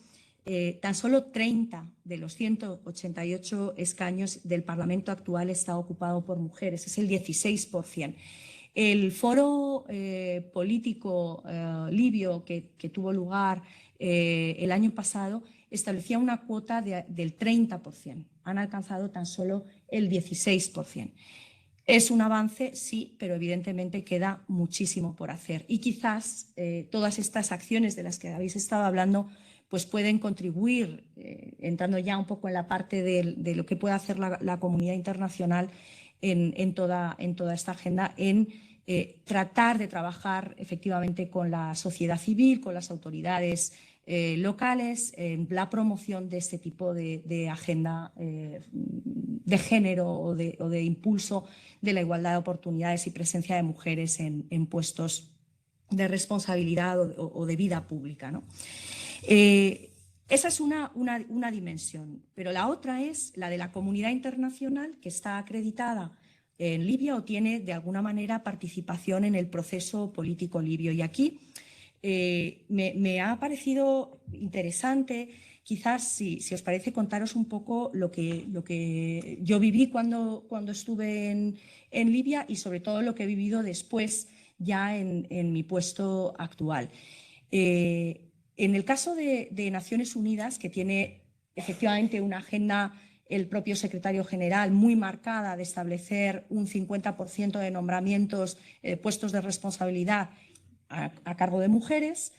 tan solo 30 de los 188 escaños del Parlamento actual está ocupado por mujeres, es el 16%. El foro político libio que tuvo lugar el año pasado establecía una cuota del 30%. Han alcanzado tan solo el 16%. Es un avance, sí, pero evidentemente queda muchísimo por hacer. Y quizás todas estas acciones de las que habéis estado hablando pues pueden contribuir, entrando ya un poco en la parte de lo que puede hacer la comunidad internacional en toda esta agenda, en tratar de trabajar efectivamente con la sociedad civil, con las autoridades locales, en la promoción de este tipo de agenda de género o de impulso de la igualdad de oportunidades y presencia de mujeres en puestos de responsabilidad o de vida pública, ¿no? Esa es una dimensión, pero la otra es la de la comunidad internacional que está acreditada en Libia o tiene de alguna manera participación en el proceso político libio. Y aquí me ha parecido interesante, quizás, si os parece, contaros un poco lo que yo viví cuando estuve en Libia y sobre todo lo que he vivido después ya en mi puesto actual. En el caso de Naciones Unidas, que tiene efectivamente una agenda, el propio secretario general, muy marcada, de establecer un 50% de nombramientos, puestos de responsabilidad a cargo de mujeres.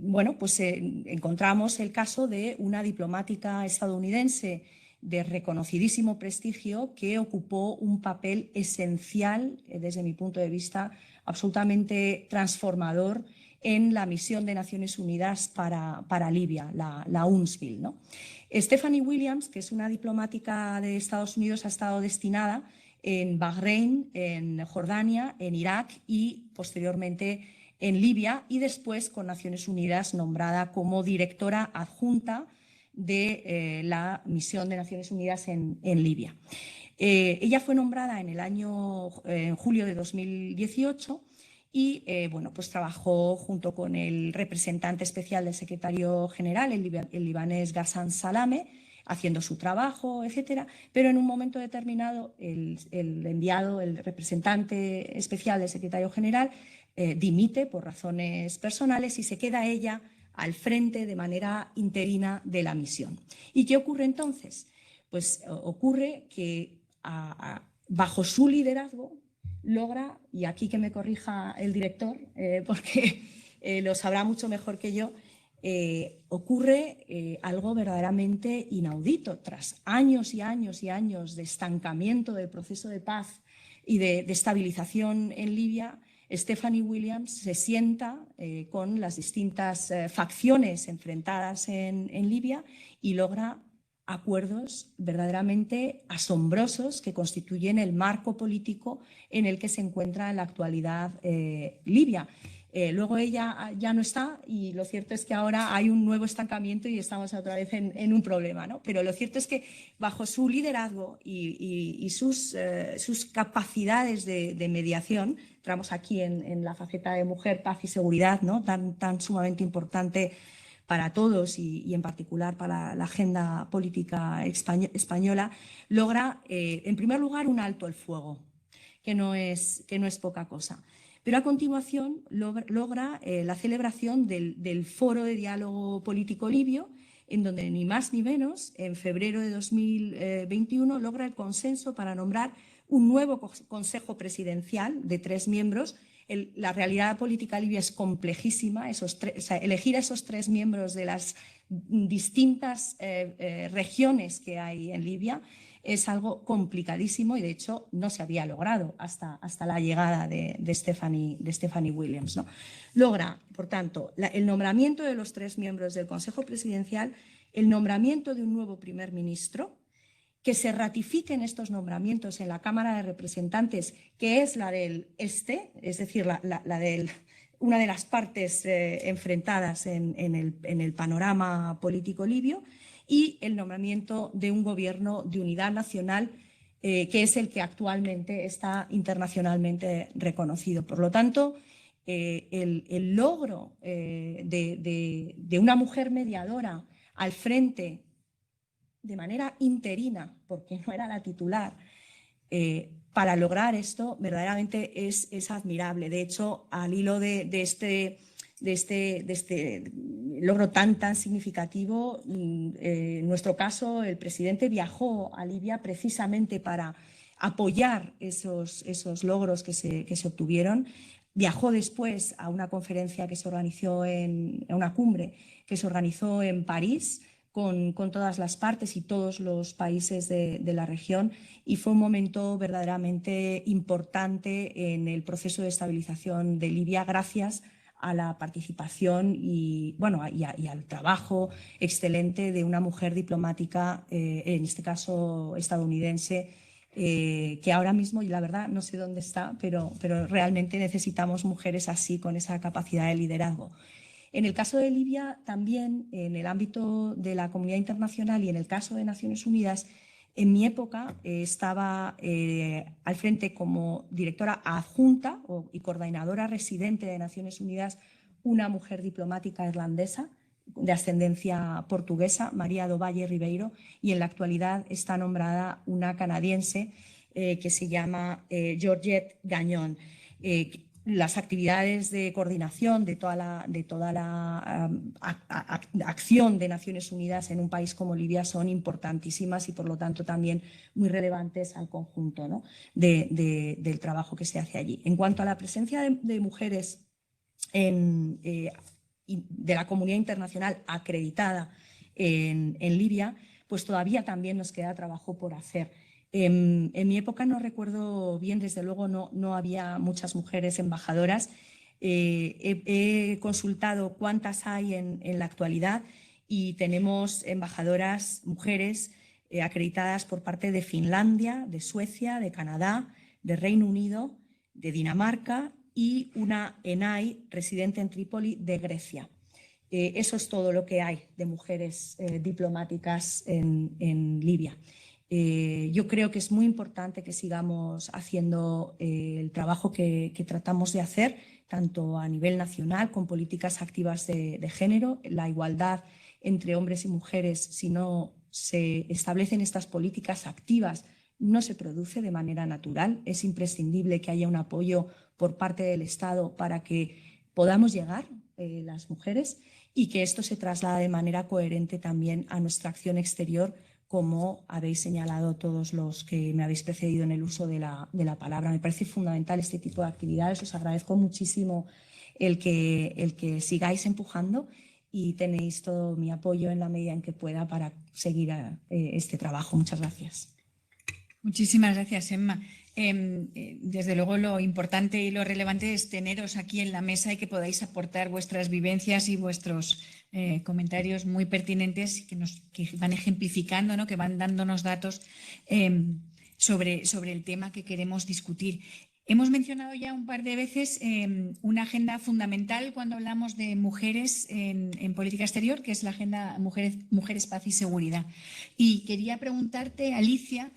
Bueno, pues encontramos el caso de una diplomática estadounidense de reconocidísimo prestigio que ocupó un papel esencial, desde mi punto de vista, absolutamente transformador en la misión de Naciones Unidas para Libia, la UNSMIL, ¿no? Stephanie Williams, que es una diplomática de Estados Unidos, ha estado destinada en Bahrein, en Jordania, en Irak y posteriormente en Libia, y después con Naciones Unidas nombrada como directora adjunta de la misión de Naciones Unidas en Libia. Ella fue nombrada en julio de 2018 y bueno, pues trabajó junto con el representante especial del secretario general, el libanés Ghassan Salameh, haciendo su trabajo, etcétera, pero en un momento determinado el enviado, el representante especial del secretario general, dimite por razones personales y se queda ella al frente de manera interina de la misión. ¿Y qué ocurre entonces? Pues ocurre que bajo su liderazgo logra, y aquí que me corrija el director, porque lo sabrá mucho mejor que yo, ocurre algo verdaderamente inaudito. Tras años y años y años de estancamiento del proceso de paz y de estabilización en Libia, Stephanie Williams se sienta con las distintas facciones enfrentadas en Libia y logra acuerdos verdaderamente asombrosos que constituyen el marco político en el que se encuentra en la actualidad Libia. Luego ella ya no está y lo cierto es que ahora hay un nuevo estancamiento y estamos otra vez en un problema, ¿no? Pero lo cierto es que bajo su liderazgo y sus capacidades de mediación, entramos aquí en la faceta de mujer, paz y seguridad, ¿no? tan sumamente importante para todos y en particular para la agenda política española, logra en primer lugar un alto el fuego, que no es poca cosa. Pero a continuación logra la celebración del Foro de Diálogo Político Libio, en donde ni más ni menos, en febrero de 2021, logra el consenso para nombrar un nuevo Consejo Presidencial de 3 miembros. La realidad política libia es complejísima. Elegir a esos 3 miembros de las distintas regiones que hay en Libia es algo complicadísimo y de hecho no se había logrado hasta la llegada de Stephanie Williams, ¿no? Logra, por tanto, el nombramiento de los 3 miembros del Consejo Presidencial, el nombramiento de un nuevo primer ministro, que se ratifiquen estos nombramientos en la Cámara de Representantes, que es la del este, es decir, una de las partes enfrentadas en el panorama político libio, y el nombramiento de un gobierno de unidad nacional que es el que actualmente está internacionalmente reconocido. Por lo tanto, el logro de una mujer mediadora al frente de manera interina, porque no era la titular, para lograr esto verdaderamente es admirable. De hecho, al hilo de este logro tan significativo, en nuestro caso el presidente viajó a Libia precisamente para apoyar esos logros que se obtuvieron. Viajó después a una conferencia que se organizó a una cumbre que se organizó en París con todas las partes y todos los países de la región, y fue un momento verdaderamente importante en el proceso de estabilización de Libia gracias a la participación y al trabajo excelente de una mujer diplomática, en este caso estadounidense, que ahora mismo, y la verdad no sé dónde está, pero realmente necesitamos mujeres así, con esa capacidad de liderazgo. En el caso de Libia, también en el ámbito de la comunidad internacional y en el caso de Naciones Unidas, en mi época estaba al frente como directora adjunta y coordinadora residente de Naciones Unidas una mujer diplomática irlandesa de ascendencia portuguesa, María do Valle Ribeiro, y en la actualidad está nombrada una canadiense que se llama Georgette Gagnon. las actividades de coordinación de toda la acción de Naciones Unidas en un país como Libia son importantísimas y, por lo tanto, también muy relevantes al conjunto, ¿no?, del trabajo que se hace allí. En cuanto a la presencia de mujeres de la comunidad internacional acreditada en Libia, pues todavía también nos queda trabajo por hacer. En mi época no recuerdo bien, desde luego no había muchas mujeres embajadoras. He consultado cuántas hay en la actualidad y tenemos embajadoras mujeres acreditadas por parte de Finlandia, de Suecia, de Canadá, de Reino Unido, de Dinamarca y una ENAI residente en Trípoli de Grecia. Eso es todo lo que hay de mujeres diplomáticas en Libia. Yo creo que es muy importante que sigamos haciendo el trabajo que tratamos de hacer, tanto a nivel nacional con políticas activas de género. La igualdad entre hombres y mujeres, si no se establecen estas políticas activas, no se produce de manera natural. Es imprescindible que haya un apoyo por parte del Estado para que podamos llegar las mujeres y que esto se traslade de manera coherente también a nuestra acción exterior, como habéis señalado todos los que me habéis precedido en el uso de la palabra. Me parece fundamental este tipo de actividades. Os agradezco muchísimo el que sigáis empujando y tenéis todo mi apoyo en la medida en que pueda para seguir este trabajo. Muchas gracias. Muchísimas gracias, Emma. Desde luego lo importante y lo relevante es teneros aquí en la mesa y que podáis aportar vuestras vivencias y vuestros comentarios muy pertinentes que van ejemplificando, ¿no?, que van dándonos datos sobre el tema que queremos discutir. Hemos mencionado ya un par de veces una agenda fundamental cuando hablamos de mujeres en política exterior, que es la agenda Mujeres, Paz y Seguridad. Y quería preguntarte, Alicia,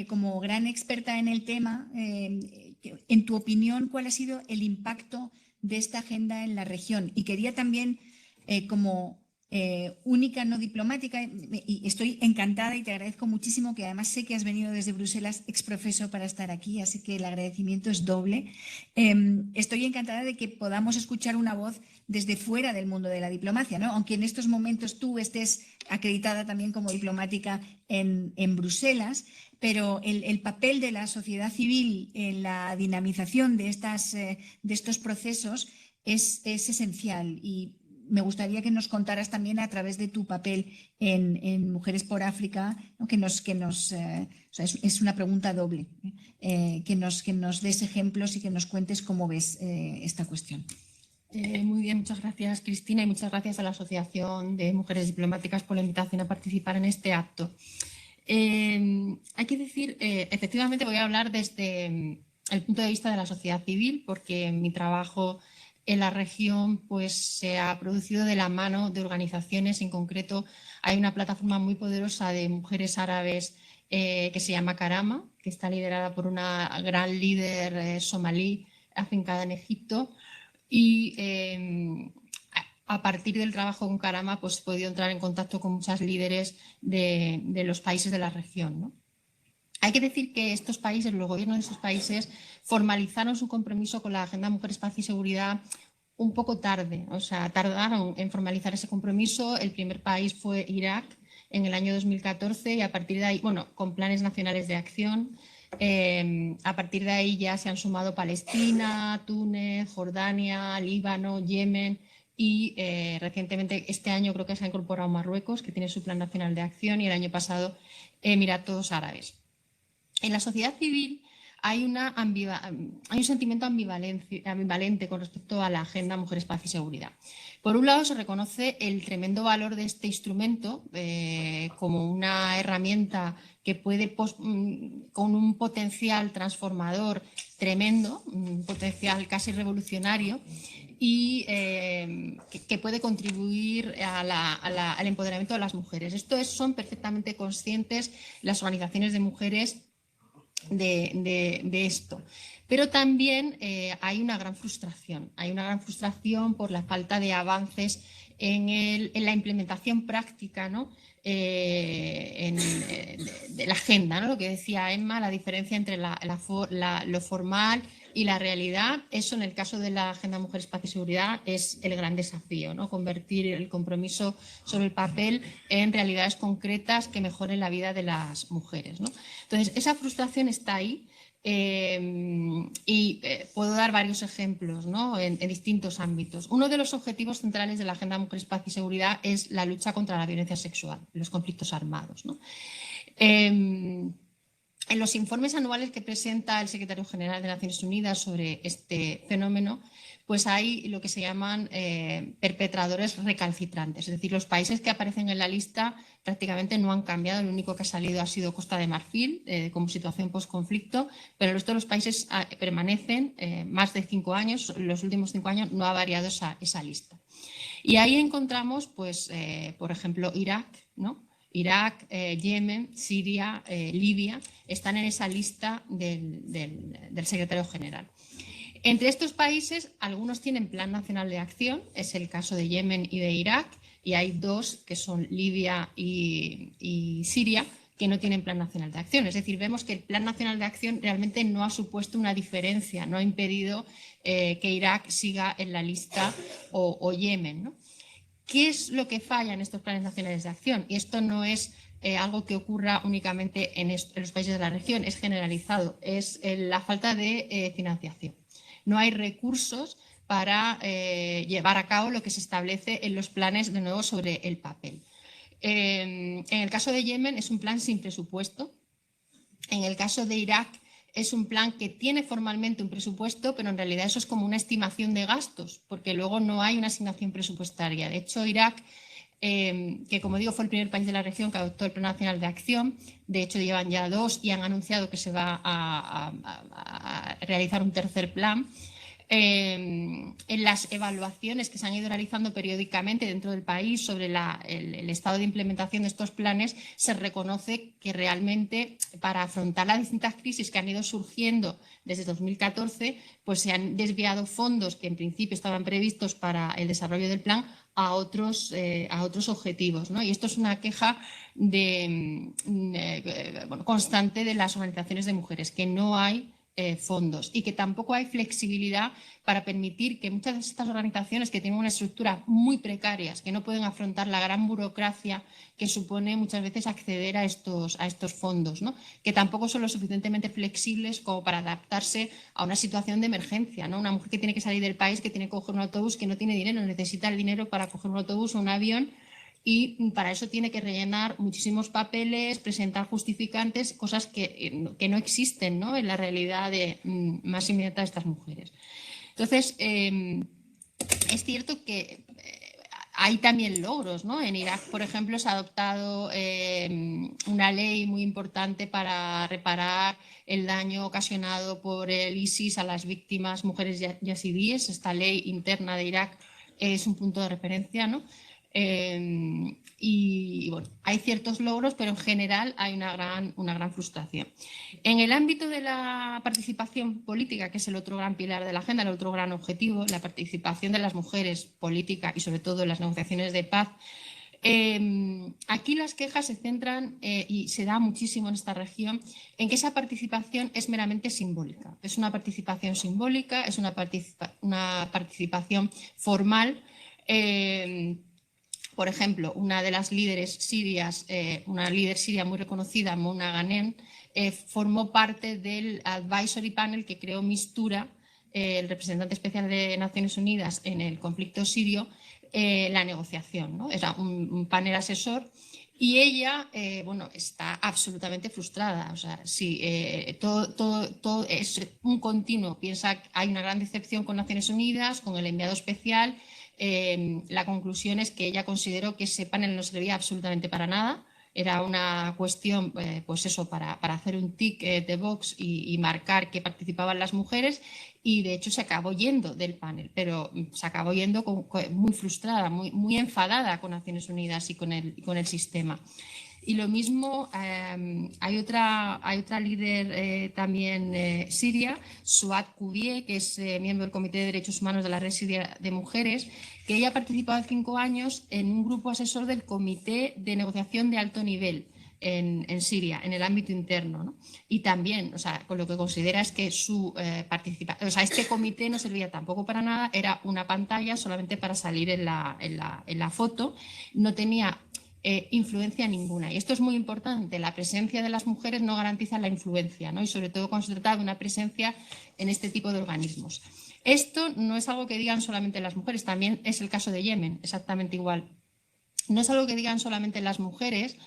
como gran experta en el tema, en tu opinión, ¿cuál ha sido el impacto de esta agenda en la región? Y quería también, como única no diplomática, y estoy encantada y te agradezco muchísimo, que además sé que has venido desde Bruselas exprofeso para estar aquí, así que el agradecimiento es doble. Estoy encantada de que podamos escuchar una voz desde fuera del mundo de la diplomacia, ¿no? Aunque en estos momentos tú estés acreditada también como diplomática en Bruselas, pero el papel de la sociedad civil en la dinamización de estos procesos es esencial, y me gustaría que nos contaras también a través de tu papel en Mujeres por África, ¿no?, es una pregunta doble, que nos des ejemplos y que nos cuentes cómo ves esta cuestión. Muy bien, muchas gracias, Cristina, y muchas gracias a la Asociación de Mujeres Diplomáticas por la invitación a participar en este acto. Hay que decir, efectivamente voy a hablar desde el punto de vista de la sociedad civil, porque mi trabajo en la región pues, se ha producido de la mano de organizaciones. En concreto, hay una plataforma muy poderosa de mujeres árabes que se llama Karama, que está liderada por una gran líder somalí afincada en Egipto. Y a partir del trabajo con Karama pues, he podido entrar en contacto con muchas líderes de los países de la región, ¿no? Hay que decir que estos países, los gobiernos de estos países, formalizaron su compromiso con la Agenda Mujeres, Paz y Seguridad un poco tarde, o sea, tardaron en formalizar ese compromiso. El primer país fue Irak en el año 2014 y a partir de ahí, bueno, con planes nacionales de acción. A partir de ahí ya se han sumado Palestina, Túnez, Jordania, Líbano, Yemen y recientemente este año creo que se ha incorporado Marruecos, que tiene su plan nacional de acción, y el año pasado Emiratos Árabes. En la sociedad civil hay un sentimiento ambivalente con respecto a la Agenda Mujeres, Paz y Seguridad. Por un lado, se reconoce el tremendo valor de este instrumento como una herramienta que puede, con un potencial transformador tremendo, un potencial casi revolucionario, y que puede contribuir al empoderamiento de las mujeres. Son perfectamente conscientes las organizaciones de mujeres de esto. Pero también hay una gran frustración. Hay una gran frustración por la falta de avances en la implementación práctica, ¿no?, de la agenda, ¿no? Lo que decía Emma, la diferencia entre lo formal, Y la realidad, eso en el caso de la Agenda Mujeres, Paz y Seguridad, es el gran desafío, ¿no? Convertir el compromiso sobre el papel en realidades concretas que mejoren la vida de las mujeres, ¿no? Entonces, esa frustración está ahí. Puedo dar varios ejemplos, ¿no? en distintos ámbitos. Uno de los objetivos centrales de la Agenda Mujeres, Paz y Seguridad es la lucha contra la violencia sexual, los conflictos armados, ¿no? En los informes anuales que presenta el Secretario General de Naciones Unidas sobre este fenómeno, pues hay lo que se llaman perpetradores recalcitrantes, es decir, los países que aparecen en la lista prácticamente no han cambiado, lo único que ha salido ha sido Costa de Marfil como situación post-conflicto, pero el resto de los países permanecen más de 5 años, los últimos 5 años no ha variado esa lista. Y ahí encontramos, pues, por ejemplo, Irak, ¿no? Irak, Yemen, Siria, Libia, están en esa lista del secretario general. Entre estos países, algunos tienen Plan Nacional de Acción, es el caso de Yemen y de Irak, y hay 2 que son Libia y Siria, que no tienen Plan Nacional de Acción. Es decir, vemos que el Plan Nacional de Acción realmente no ha supuesto una diferencia, no ha impedido que Irak siga en la lista o Yemen, ¿no? ¿Qué es lo que falla en estos planes nacionales de acción? Y esto no es algo que ocurra únicamente en los países de la región, es generalizado, es la falta de financiación. No hay recursos para llevar a cabo lo que se establece en los planes, de nuevo, sobre el papel. En el caso de Yemen es un plan sin presupuesto. En el caso de Irak es un plan que tiene formalmente un presupuesto, pero en realidad eso es como una estimación de gastos, porque luego no hay una asignación presupuestaria. De hecho, Irak, que como digo fue el primer país de la región que adoptó el Plan Nacional de Acción, de hecho llevan ya 2 y han anunciado que se va a realizar un tercer plan. En las evaluaciones que se han ido realizando periódicamente dentro del país sobre el estado de implementación de estos planes, se reconoce que realmente para afrontar las distintas crisis que han ido surgiendo desde 2014, pues se han desviado fondos que en principio estaban previstos para el desarrollo del plan a otros objetivos, ¿no? Y esto es una queja constante de las organizaciones de mujeres, que no hay fondos y que tampoco hay flexibilidad para permitir que muchas de estas organizaciones que tienen una estructura muy precaria, que no pueden afrontar la gran burocracia que supone muchas veces acceder a estos fondos, ¿no? Que tampoco son lo suficientemente flexibles como para adaptarse a una situación de emergencia, ¿no? Una mujer que tiene que salir del país, que tiene que coger un autobús, que no tiene dinero, necesita el dinero para coger un autobús o un avión, y para eso tiene que rellenar muchísimos papeles, presentar justificantes, cosas que no existen, ¿no? En la realidad más inmediata de estas mujeres. Entonces, es cierto que hay también logros, ¿no? En Irak, por ejemplo, se ha adoptado una ley muy importante para reparar el daño ocasionado por el ISIS a las víctimas mujeres yazidíes. Esta ley interna de Irak es un punto de referencia, ¿no? Y bueno, hay ciertos logros, pero en general hay una gran frustración. En el ámbito de la participación política, que es el otro gran pilar de la agenda, el otro gran objetivo, la participación de las mujeres política y sobre todo en las negociaciones de paz, aquí las quejas se centran, y se da muchísimo en esta región, en que esa participación es meramente simbólica. Es una participación simbólica, es una participación formal. Por ejemplo, una de las líderes sirias, una líder siria muy reconocida, Mona Ghanem, formó parte del advisory panel que creó Mistura, el representante especial de Naciones Unidas en el conflicto sirio, la negociación, ¿no? Era un panel asesor. Y ella, está absolutamente frustrada. O sea, todo es un continuo. Piensa que hay una gran decepción con Naciones Unidas, con el enviado especial. La conclusión es que ella consideró que ese panel no servía absolutamente para nada. Era una cuestión, para hacer un tic de box y marcar que participaban las mujeres, y de hecho se acabó yendo del panel, pero se acabó yendo muy frustrada, muy enfadada con Naciones Unidas y con el sistema. Y lo mismo, hay otra líder también siria, Suad Qudie, que es miembro del Comité de Derechos Humanos de la Red Siria de Mujeres, que ella ha participado 5 años en un grupo asesor del Comité de Negociación de Alto Nivel en Siria, en el ámbito interno, ¿no? Y también, o sea, con lo que considera es que su participación, o sea, este comité no servía tampoco para nada, era una pantalla solamente para salir en la foto, no tenía influencia ninguna. Y esto es muy importante, la presencia de las mujeres no garantiza la influencia, ¿no? Y sobre todo cuando se trata de una presencia en este tipo de organismos. Esto no es algo que digan solamente las mujeres, también es el caso de Yemen, exactamente igual. No es algo que digan solamente las mujeres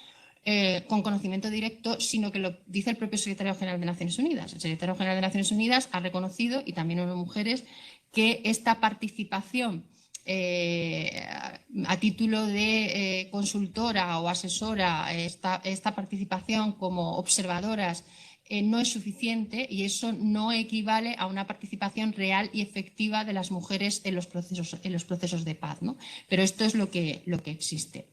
con conocimiento directo, sino que lo dice el propio secretario general de Naciones Unidas. El secretario general de Naciones Unidas ha reconocido, y también las mujeres, que esta participación a título de consultora o asesora, esta participación como observadoras no es suficiente, y eso no equivale a una participación real y efectiva de las mujeres en los procesos de paz, ¿no? Pero esto es lo que existe.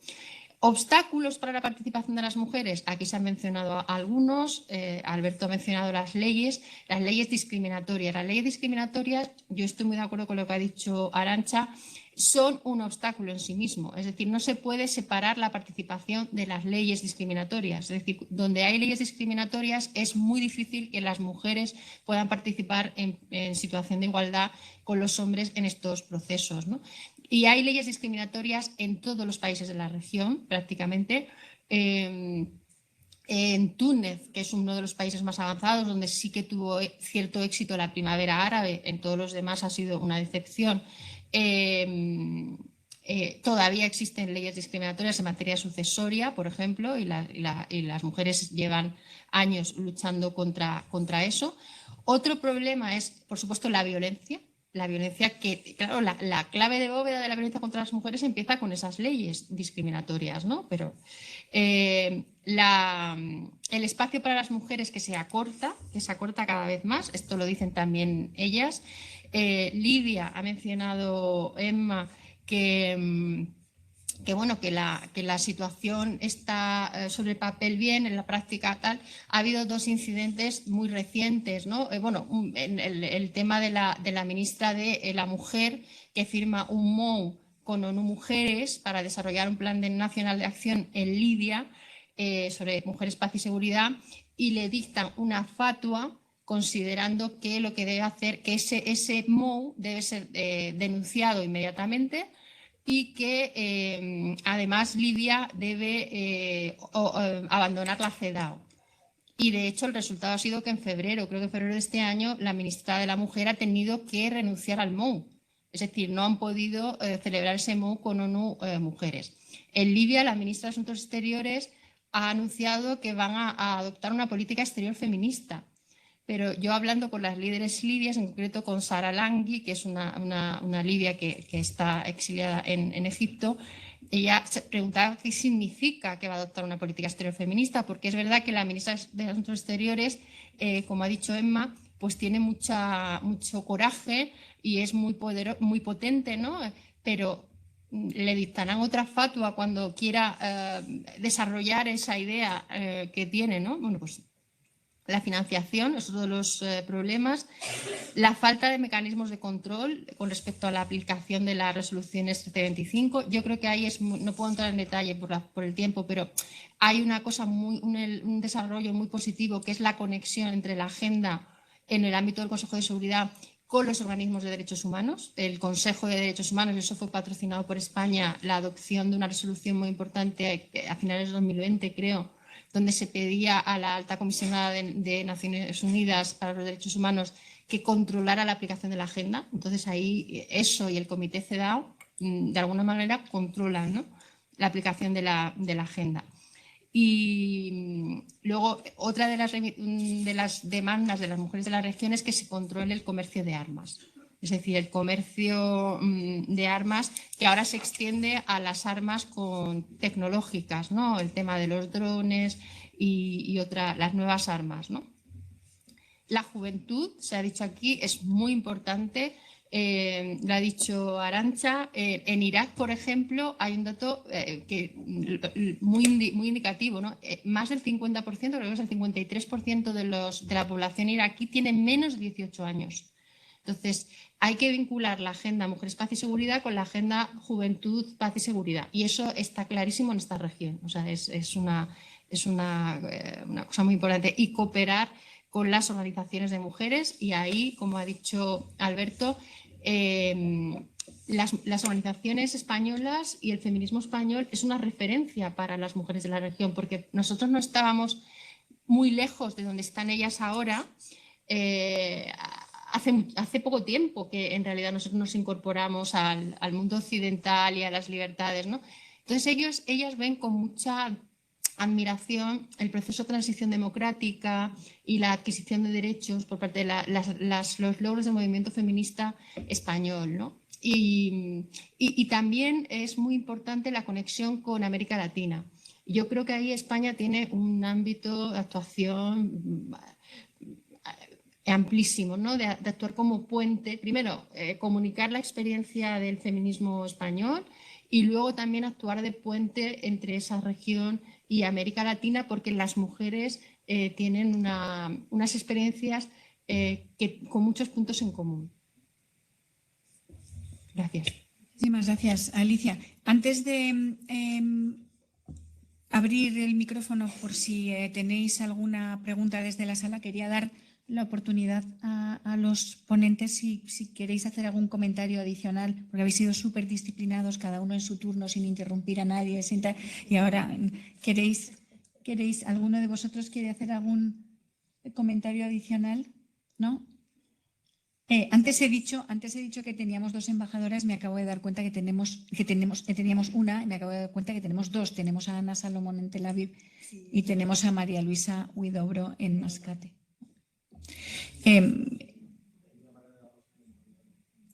Obstáculos para la participación de las mujeres, aquí se han mencionado algunos, Alberto ha mencionado las leyes discriminatorias. Las leyes discriminatorias, yo estoy muy de acuerdo con lo que ha dicho Arantxa, son un obstáculo en sí mismo, es decir, no se puede separar la participación de las leyes discriminatorias, es decir, donde hay leyes discriminatorias es muy difícil que las mujeres puedan participar en situación de igualdad con los hombres en estos procesos, ¿no? Y hay leyes discriminatorias en todos los países de la región, prácticamente. En Túnez, que es uno de los países más avanzados, donde sí que tuvo cierto éxito la primavera árabe, en todos los demás ha sido una decepción. Todavía existen leyes discriminatorias en materia sucesoria, por ejemplo, y las mujeres llevan años luchando contra eso. Otro problema es, por supuesto, la violencia. La violencia que, claro, la clave de bóveda de la violencia contra las mujeres empieza con esas leyes discriminatorias, ¿no? Pero el espacio para las mujeres que se acorta cada vez más, esto lo dicen también ellas. Lidia ha mencionado, Emma, que la situación está sobre el papel bien, en la práctica tal. Ha habido dos incidentes muy recientes, ¿no? El tema de la ministra de la Mujer, que firma un MOU con ONU Mujeres para desarrollar un plan nacional de acción en Libia sobre mujeres, paz y seguridad, y le dictan una fatua considerando que lo que debe hacer, que ese MOU debe ser denunciado inmediatamente, y que además Libia debe abandonar la CEDAW. Y de hecho el resultado ha sido que en febrero de este año, la ministra de la Mujer ha tenido que renunciar al MOU. Es decir, no han podido celebrar ese MOU con ONU Mujeres. En Libia, la ministra de Asuntos Exteriores ha anunciado que van a adoptar una política exterior feminista. Pero yo, hablando con las líderes libias, en concreto con Sara Langui, que es una libia que está exiliada en Egipto, ella se preguntaba qué significa que va a adoptar una política exterior feminista, porque es verdad que la ministra de Asuntos Exteriores, como ha dicho Emma, pues tiene mucho coraje y es muy potente, ¿no? Pero le dictarán otra fatua cuando quiera desarrollar esa idea que tiene, ¿no? Bueno, pues la financiación es uno de los problemas, la falta de mecanismos de control con respecto a la aplicación de las resoluciones 1325. Yo creo que ahí no puedo entrar en detalle por el tiempo, pero hay una cosa un desarrollo muy positivo, que es la conexión entre la agenda en el ámbito del Consejo de Seguridad con los organismos de derechos humanos. El Consejo de Derechos Humanos, eso fue patrocinado por España, la adopción de una resolución muy importante a finales de 2020, creo, donde se pedía a la alta comisionada de Naciones Unidas para los Derechos Humanos que controlara la aplicación de la agenda. Entonces ahí eso y el comité CEDAW de alguna manera controlan, ¿no?, la aplicación de la agenda. Y luego otra de las demandas de las mujeres de la región es que se controle el comercio de armas. Es decir, el comercio de armas, que ahora se extiende a las armas tecnológicas, ¿no? El tema de los drones y las nuevas armas, ¿no? La juventud, se ha dicho aquí, es muy importante. Lo ha dicho Arantxa. En Irak, por ejemplo, hay un dato muy indicativo, ¿no? Más del 50%, creo que es el 53% de la población iraquí tiene menos de 18 años. Entonces, hay que vincular la agenda Mujeres, Paz y Seguridad con la agenda Juventud, Paz y Seguridad. Y eso está clarísimo en esta región. O sea, es una es una cosa muy importante, y cooperar con las organizaciones de mujeres. Y ahí, como ha dicho Alberto, las organizaciones españolas y el feminismo español es una referencia para las mujeres de la región, porque nosotros no estábamos muy lejos de donde están ellas ahora. Hace poco tiempo que en realidad nosotros nos incorporamos al mundo occidental y a las libertades, ¿no? Entonces ellas ven con mucha admiración el proceso de transición democrática y la adquisición de derechos por parte de los logros del movimiento feminista español, ¿no? Y también es muy importante la conexión con América Latina. Yo creo que ahí España tiene un ámbito de actuación amplísimo, ¿no? De actuar como puente, primero comunicar la experiencia del feminismo español y luego también actuar de puente entre esa región y América Latina, porque las mujeres tienen unas experiencias con muchos puntos en común. Gracias. Muchísimas gracias, Alicia. Antes de abrir el micrófono por si tenéis alguna pregunta desde la sala, quería dar la oportunidad a los ponentes si queréis hacer algún comentario adicional, porque habéis sido súper disciplinados, cada uno en su turno, sin interrumpir a nadie. Y ahora, ¿alguno de vosotros quiere hacer algún comentario adicional? ¿No? Antes he dicho que teníamos 2 embajadoras, me acabo de dar cuenta que teníamos una, y me acabo de dar cuenta que tenemos 2. Tenemos a Ana Salomón en Tel Aviv y tenemos a María Luisa Huidobro en Mascate.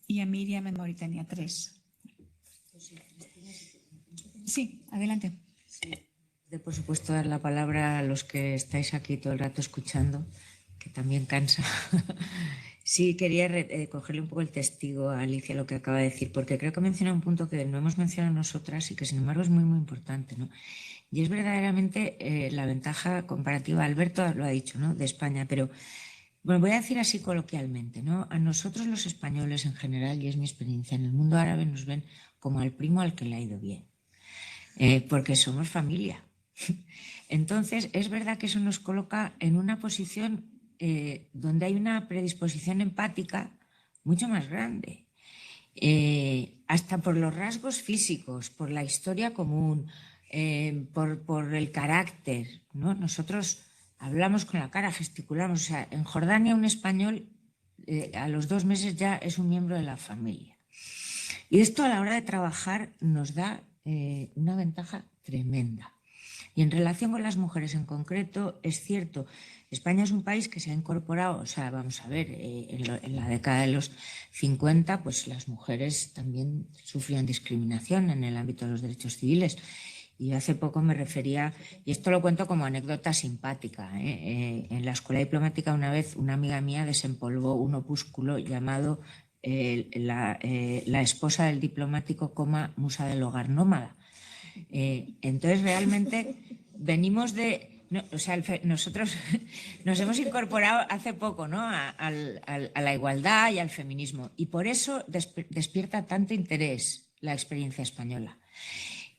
Y a Miriam en Mauritania, 3. Sí, adelante. De por supuesto dar la palabra a los que estáis aquí todo el rato escuchando, que también cansa. Sí, quería cogerle un poco el testigo a Alicia lo que acaba de decir, porque creo que menciona un punto que no hemos mencionado nosotras y que sin embargo es muy, muy importante, ¿no? Y es verdaderamente la ventaja comparativa, Alberto lo ha dicho, ¿no?, de España, pero bueno, voy a decir así coloquialmente, ¿no? A nosotros los españoles en general, y es mi experiencia, en el mundo árabe nos ven como al primo al que le ha ido bien, porque somos familia. Entonces, es verdad que eso nos coloca en una posición donde hay una predisposición empática mucho más grande, hasta por los rasgos físicos, por la historia común, por el carácter, ¿no? Nosotros hablamos con la cara, gesticulamos. O sea, en Jordania un español a los 2 meses ya es un miembro de la familia. Y esto a la hora de trabajar nos da una ventaja tremenda. Y en relación con las mujeres en concreto, es cierto, España es un país que se ha incorporado, o sea, vamos a ver, en la década de los 50, pues las mujeres también sufrían discriminación en el ámbito de los derechos civiles. Y hace poco me refería, y esto lo cuento como anécdota simpática, en la escuela diplomática una vez una amiga mía desempolvó un opúsculo llamado la esposa del diplomático, musa del hogar nómada. Entonces realmente venimos de... No, o sea, nosotros nos hemos incorporado hace poco, ¿no?, a la igualdad y al feminismo, y por eso despierta tanto interés la experiencia española.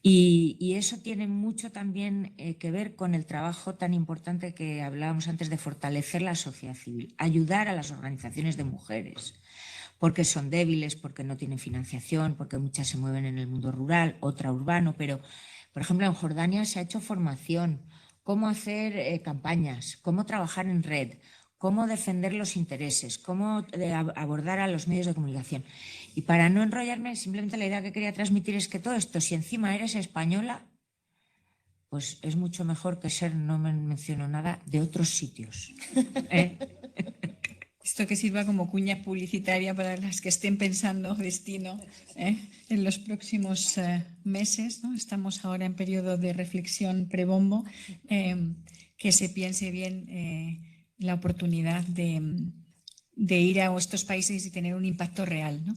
Y eso tiene mucho también que ver con el trabajo tan importante que hablábamos antes de fortalecer la sociedad civil, ayudar a las organizaciones de mujeres, porque son débiles, porque no tienen financiación, porque muchas se mueven en el mundo rural, otra urbano, pero, por ejemplo, en Jordania se ha hecho formación, cómo hacer campañas, cómo trabajar en red, cómo defender los intereses, cómo abordar a los medios de comunicación. Y para no enrollarme, simplemente la idea que quería transmitir es que todo esto, si encima eres española, pues es mucho mejor que ser, no me menciono nada, de otros sitios. Esto que sirva como cuña publicitaria para las que estén pensando destino en los próximos meses, ¿no? Estamos ahora en periodo de reflexión prebombo, que se piense bien la oportunidad de ir a estos países y tener un impacto real, ¿no?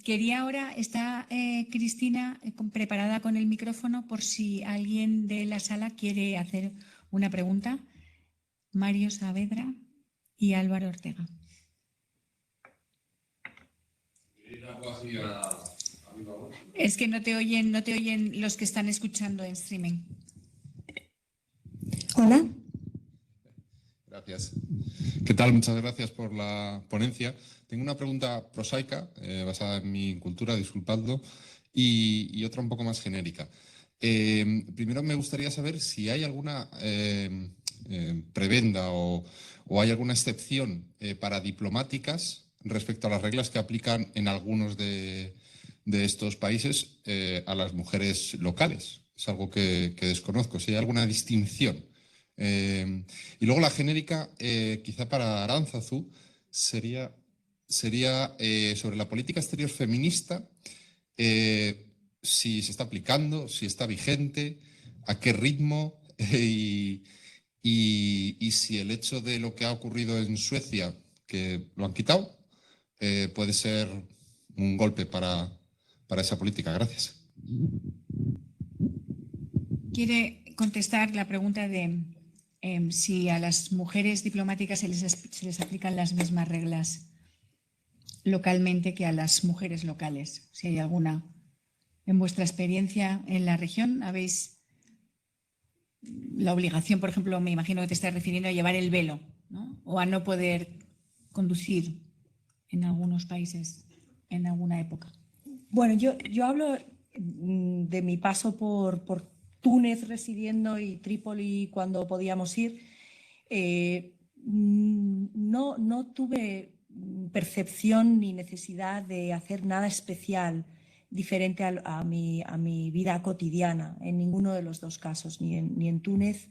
Quería ahora, está Cristina preparada con el micrófono por si alguien de la sala quiere hacer una pregunta. Mario Saavedra y Álvaro Ortega. Es que no te oyen los que están escuchando en streaming. Hola. Gracias. ¿Qué tal? Muchas gracias por la ponencia. Tengo una pregunta prosaica, basada en mi cultura, disculpadlo, y otra un poco más genérica. Primero me gustaría saber si hay alguna prebenda o hay alguna excepción para diplomáticas respecto a las reglas que aplican en algunos de estos países a las mujeres locales. Es algo que desconozco, si hay alguna distinción. Y luego la genérica, quizá para Aránzazu, sería sobre la política exterior feminista, si se está aplicando, si está vigente, a qué ritmo y si el hecho de lo que ha ocurrido en Suecia, que lo han quitado, puede ser un golpe para esa política. Gracias. ¿Quiere contestar la pregunta de si a las mujeres diplomáticas se les aplican las mismas reglas localmente que a las mujeres locales? Si hay alguna. En vuestra experiencia en la región, ¿habéis la obligación, por ejemplo, me imagino que te estás refiriendo a llevar el velo, ¿no? O a no poder conducir en algunos países en alguna época? Bueno, yo hablo de mi paso por Túnez residiendo y Trípoli cuando podíamos ir. No tuve percepción ni necesidad de hacer nada especial diferente a mi vida cotidiana en ninguno de los dos casos, ni en Túnez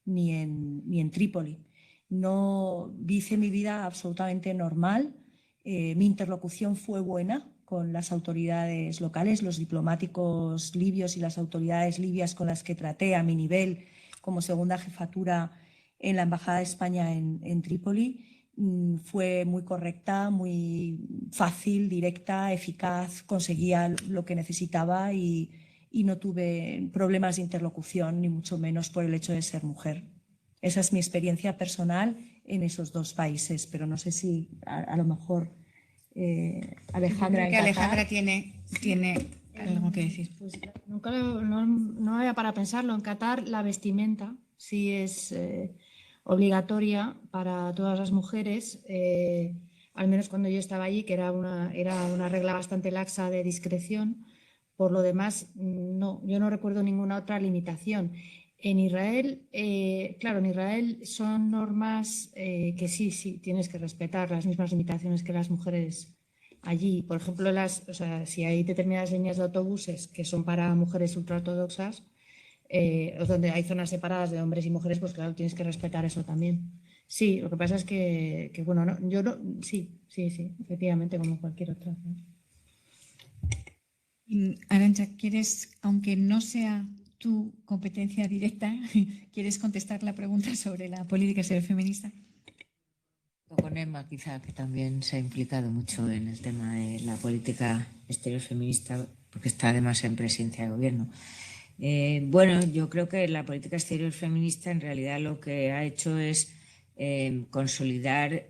ni en Trípoli. No hice mi vida absolutamente normal. Mi interlocución fue buena con las autoridades locales, los diplomáticos libios y las autoridades libias con las que traté a mi nivel como segunda jefatura en la Embajada de España en Trípoli. Fue muy correcta, muy fácil, directa, eficaz, conseguía lo que necesitaba y no tuve problemas de interlocución, ni mucho menos por el hecho de ser mujer. Esa es mi experiencia personal en esos dos países, pero no sé si a lo mejor Alejandra. Creo que Alejandra tiene algo que decir. Pues no había para pensarlo. En Qatar la vestimenta sí es obligatoria para todas las mujeres, al menos cuando yo estaba allí, que era una regla bastante laxa de discreción. Por lo demás, no, yo no recuerdo ninguna otra limitación. En Israel, claro, en Israel son normas que sí, tienes que respetar las mismas limitaciones que las mujeres allí. Por ejemplo, si hay determinadas líneas de autobuses que son para mujeres ultraortodoxas, donde hay zonas separadas de hombres y mujeres, pues claro, tienes que respetar eso también. Sí, lo que pasa es que bueno, sí, efectivamente, como cualquier otra. Arantxa, ¿quieres, aunque no sea tu competencia directa, quieres contestar la pregunta sobre la política exterior feminista? Con Emma, quizá, que también se ha implicado mucho en el tema de la política exterior feminista, porque está además en presidencia de gobierno. Bueno, yo creo que la política exterior feminista en realidad lo que ha hecho es consolidar,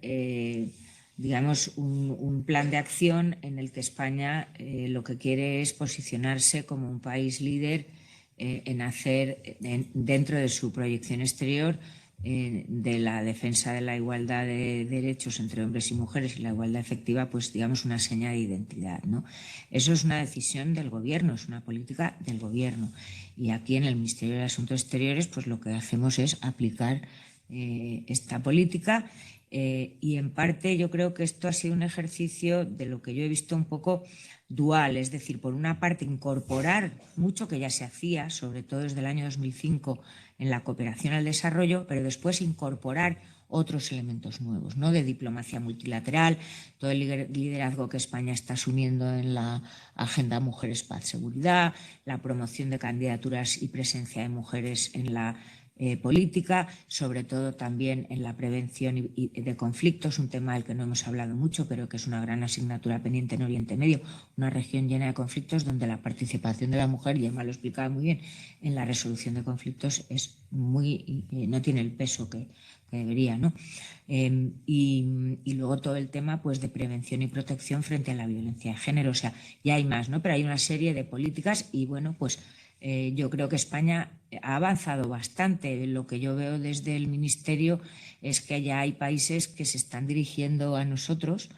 digamos, un plan de acción en el que España lo que quiere es posicionarse como un país líder en hacer, dentro de su proyección exterior, de la defensa de la igualdad de derechos entre hombres y mujeres y la igualdad efectiva, pues digamos una seña de identidad, ¿no? Eso es una decisión del gobierno, es una política del gobierno. Y aquí en el Ministerio de Asuntos Exteriores, pues lo que hacemos es aplicar esta política y en parte yo creo que esto ha sido un ejercicio de lo que yo he visto un poco dual, es decir, por una parte incorporar mucho que ya se hacía, sobre todo desde el año 2005 en la cooperación al desarrollo, pero después incorporar otros elementos nuevos, ¿no? De diplomacia multilateral, todo el liderazgo que España está asumiendo en la Agenda Mujeres, Paz, Seguridad, la promoción de candidaturas y presencia de mujeres en la política, sobre todo también en la prevención de conflictos, un tema del que no hemos hablado mucho, pero que es una gran asignatura pendiente en Oriente Medio, una región llena de conflictos donde la participación de la mujer, y Emma lo explicaba muy bien, en la resolución de conflictos es no tiene el peso que debería, ¿no? Y luego todo el tema, pues, de prevención y protección frente a la violencia de género. O sea, ya hay más, ¿no? Pero hay una serie de políticas y, bueno, pues Yo creo que España ha avanzado bastante. Lo que yo veo desde el Ministerio es que ya hay países que se están dirigiendo a nosotros,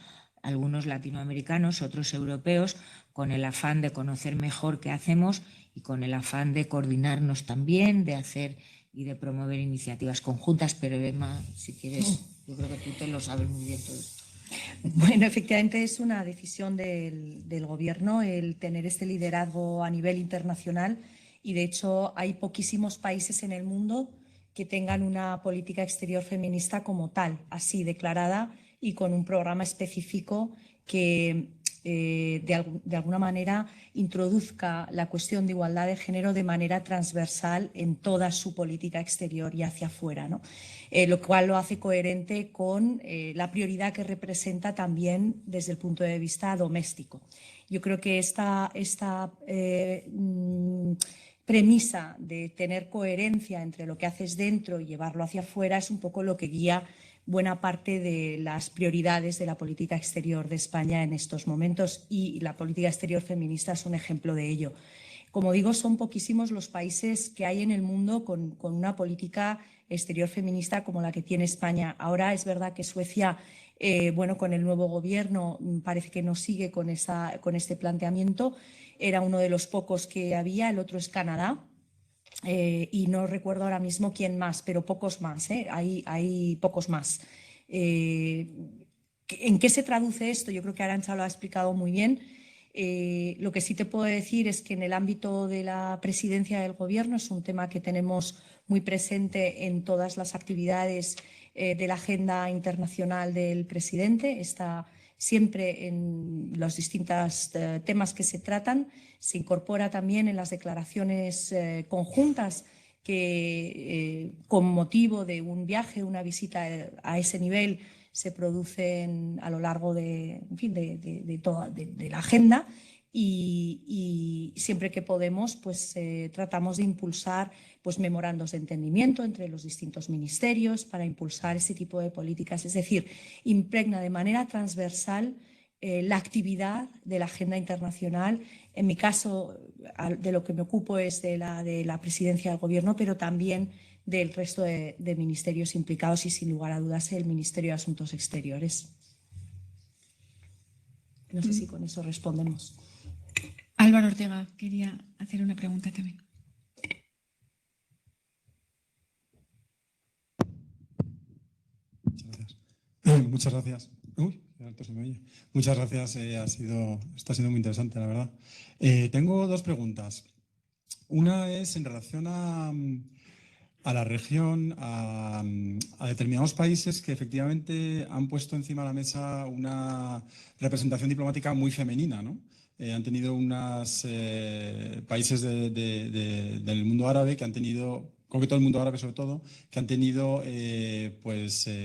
algunos latinoamericanos, otros europeos, con el afán de conocer mejor qué hacemos y con el afán de coordinarnos también, de hacer y de promover iniciativas conjuntas. Pero Emma, si quieres, yo creo que tú te lo sabes muy bien todo esto. Bueno, efectivamente es una decisión del Gobierno el tener este liderazgo a nivel internacional y, de hecho, hay poquísimos países en el mundo que tengan una política exterior feminista como tal, así declarada y con un programa específico que de alguna manera introduzca la cuestión de igualdad de género de manera transversal en toda su política exterior y hacia afuera, ¿no? Lo cual lo hace coherente con la prioridad que representa también desde el punto de vista doméstico. Yo creo que esta premisa de tener coherencia entre lo que haces dentro y llevarlo hacia afuera es un poco lo que guía buena parte de las prioridades de la política exterior de España en estos momentos, y la política exterior feminista es un ejemplo de ello. Como digo, son poquísimos los países que hay en el mundo con una política exterior feminista como la que tiene España. Ahora es verdad que Suecia, con el nuevo gobierno parece que no sigue con este planteamiento. Era uno de los pocos que había, el otro es Canadá. Y no recuerdo ahora mismo quién más, pero pocos más, hay pocos más. ¿En qué se traduce esto? Yo creo que Arantxa lo ha explicado muy bien. Lo que sí te puedo decir es que en el ámbito de la presidencia del Gobierno es un tema que tenemos muy presente en todas las actividades de la agenda internacional del presidente. Está siempre en los distintos temas que se tratan. Se incorpora también en las declaraciones conjuntas que, con motivo de un viaje, una visita a ese nivel, se producen a lo largo de la agenda, y siempre que podemos pues tratamos de impulsar pues memorandos de entendimiento entre los distintos ministerios para impulsar ese tipo de políticas. Es decir, impregna de manera transversal la actividad de la agenda internacional. En mi caso, de lo que me ocupo es de la presidencia del Gobierno, pero también del resto de ministerios implicados y, sin lugar a dudas, el Ministerio de Asuntos Exteriores. No sé si con eso respondemos. Álvaro Ortega quería hacer una pregunta también. Muchas gracias. Uy, qué alto se me oye. Muchas gracias, está siendo muy interesante, la verdad. Tengo dos preguntas. Una es en relación a la región, a determinados países que efectivamente han puesto encima de la mesa una representación diplomática muy femenina, ¿no? Han tenido unos países del mundo árabe que han tenido, creo que todo el mundo árabe sobre todo, que han tenido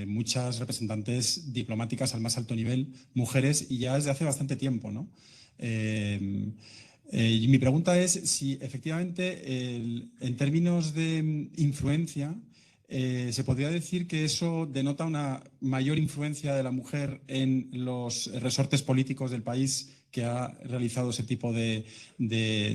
muchas representantes diplomáticas al más alto nivel, mujeres, y ya desde hace bastante tiempo, ¿no? Y mi pregunta es si efectivamente, en términos de influencia, se podría decir que eso denota una mayor influencia de la mujer en los resortes políticos del país que ha realizado ese tipo de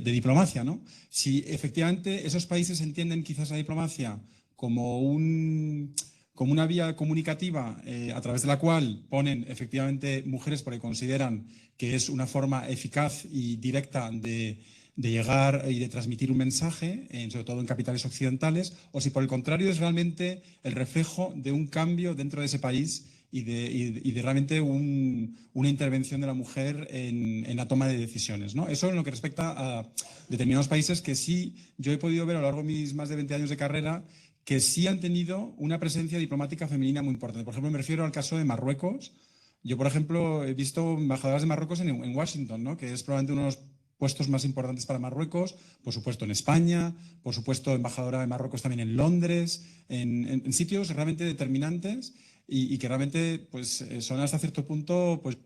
diplomacia, ¿no? Si efectivamente esos países entienden quizás la diplomacia como una vía comunicativa a través de la cual ponen efectivamente mujeres porque consideran que es una forma eficaz y directa de llegar y de transmitir un mensaje, sobre todo en capitales occidentales, o si por el contrario es realmente el reflejo de un cambio dentro de ese país y de realmente una intervención de la mujer en la toma de decisiones, ¿no? Eso en lo que respecta a determinados países que sí yo he podido ver a lo largo de mis más de 20 años de carrera, que sí han tenido una presencia diplomática femenina muy importante. Por ejemplo, me refiero al caso de Marruecos. Yo, por ejemplo, he visto embajadoras de Marruecos en Washington, ¿no? Que es probablemente uno de los puestos más importantes para Marruecos, por supuesto en España, por supuesto embajadora de Marruecos también en Londres, en sitios realmente determinantes y que realmente pues, son hasta cierto punto pues,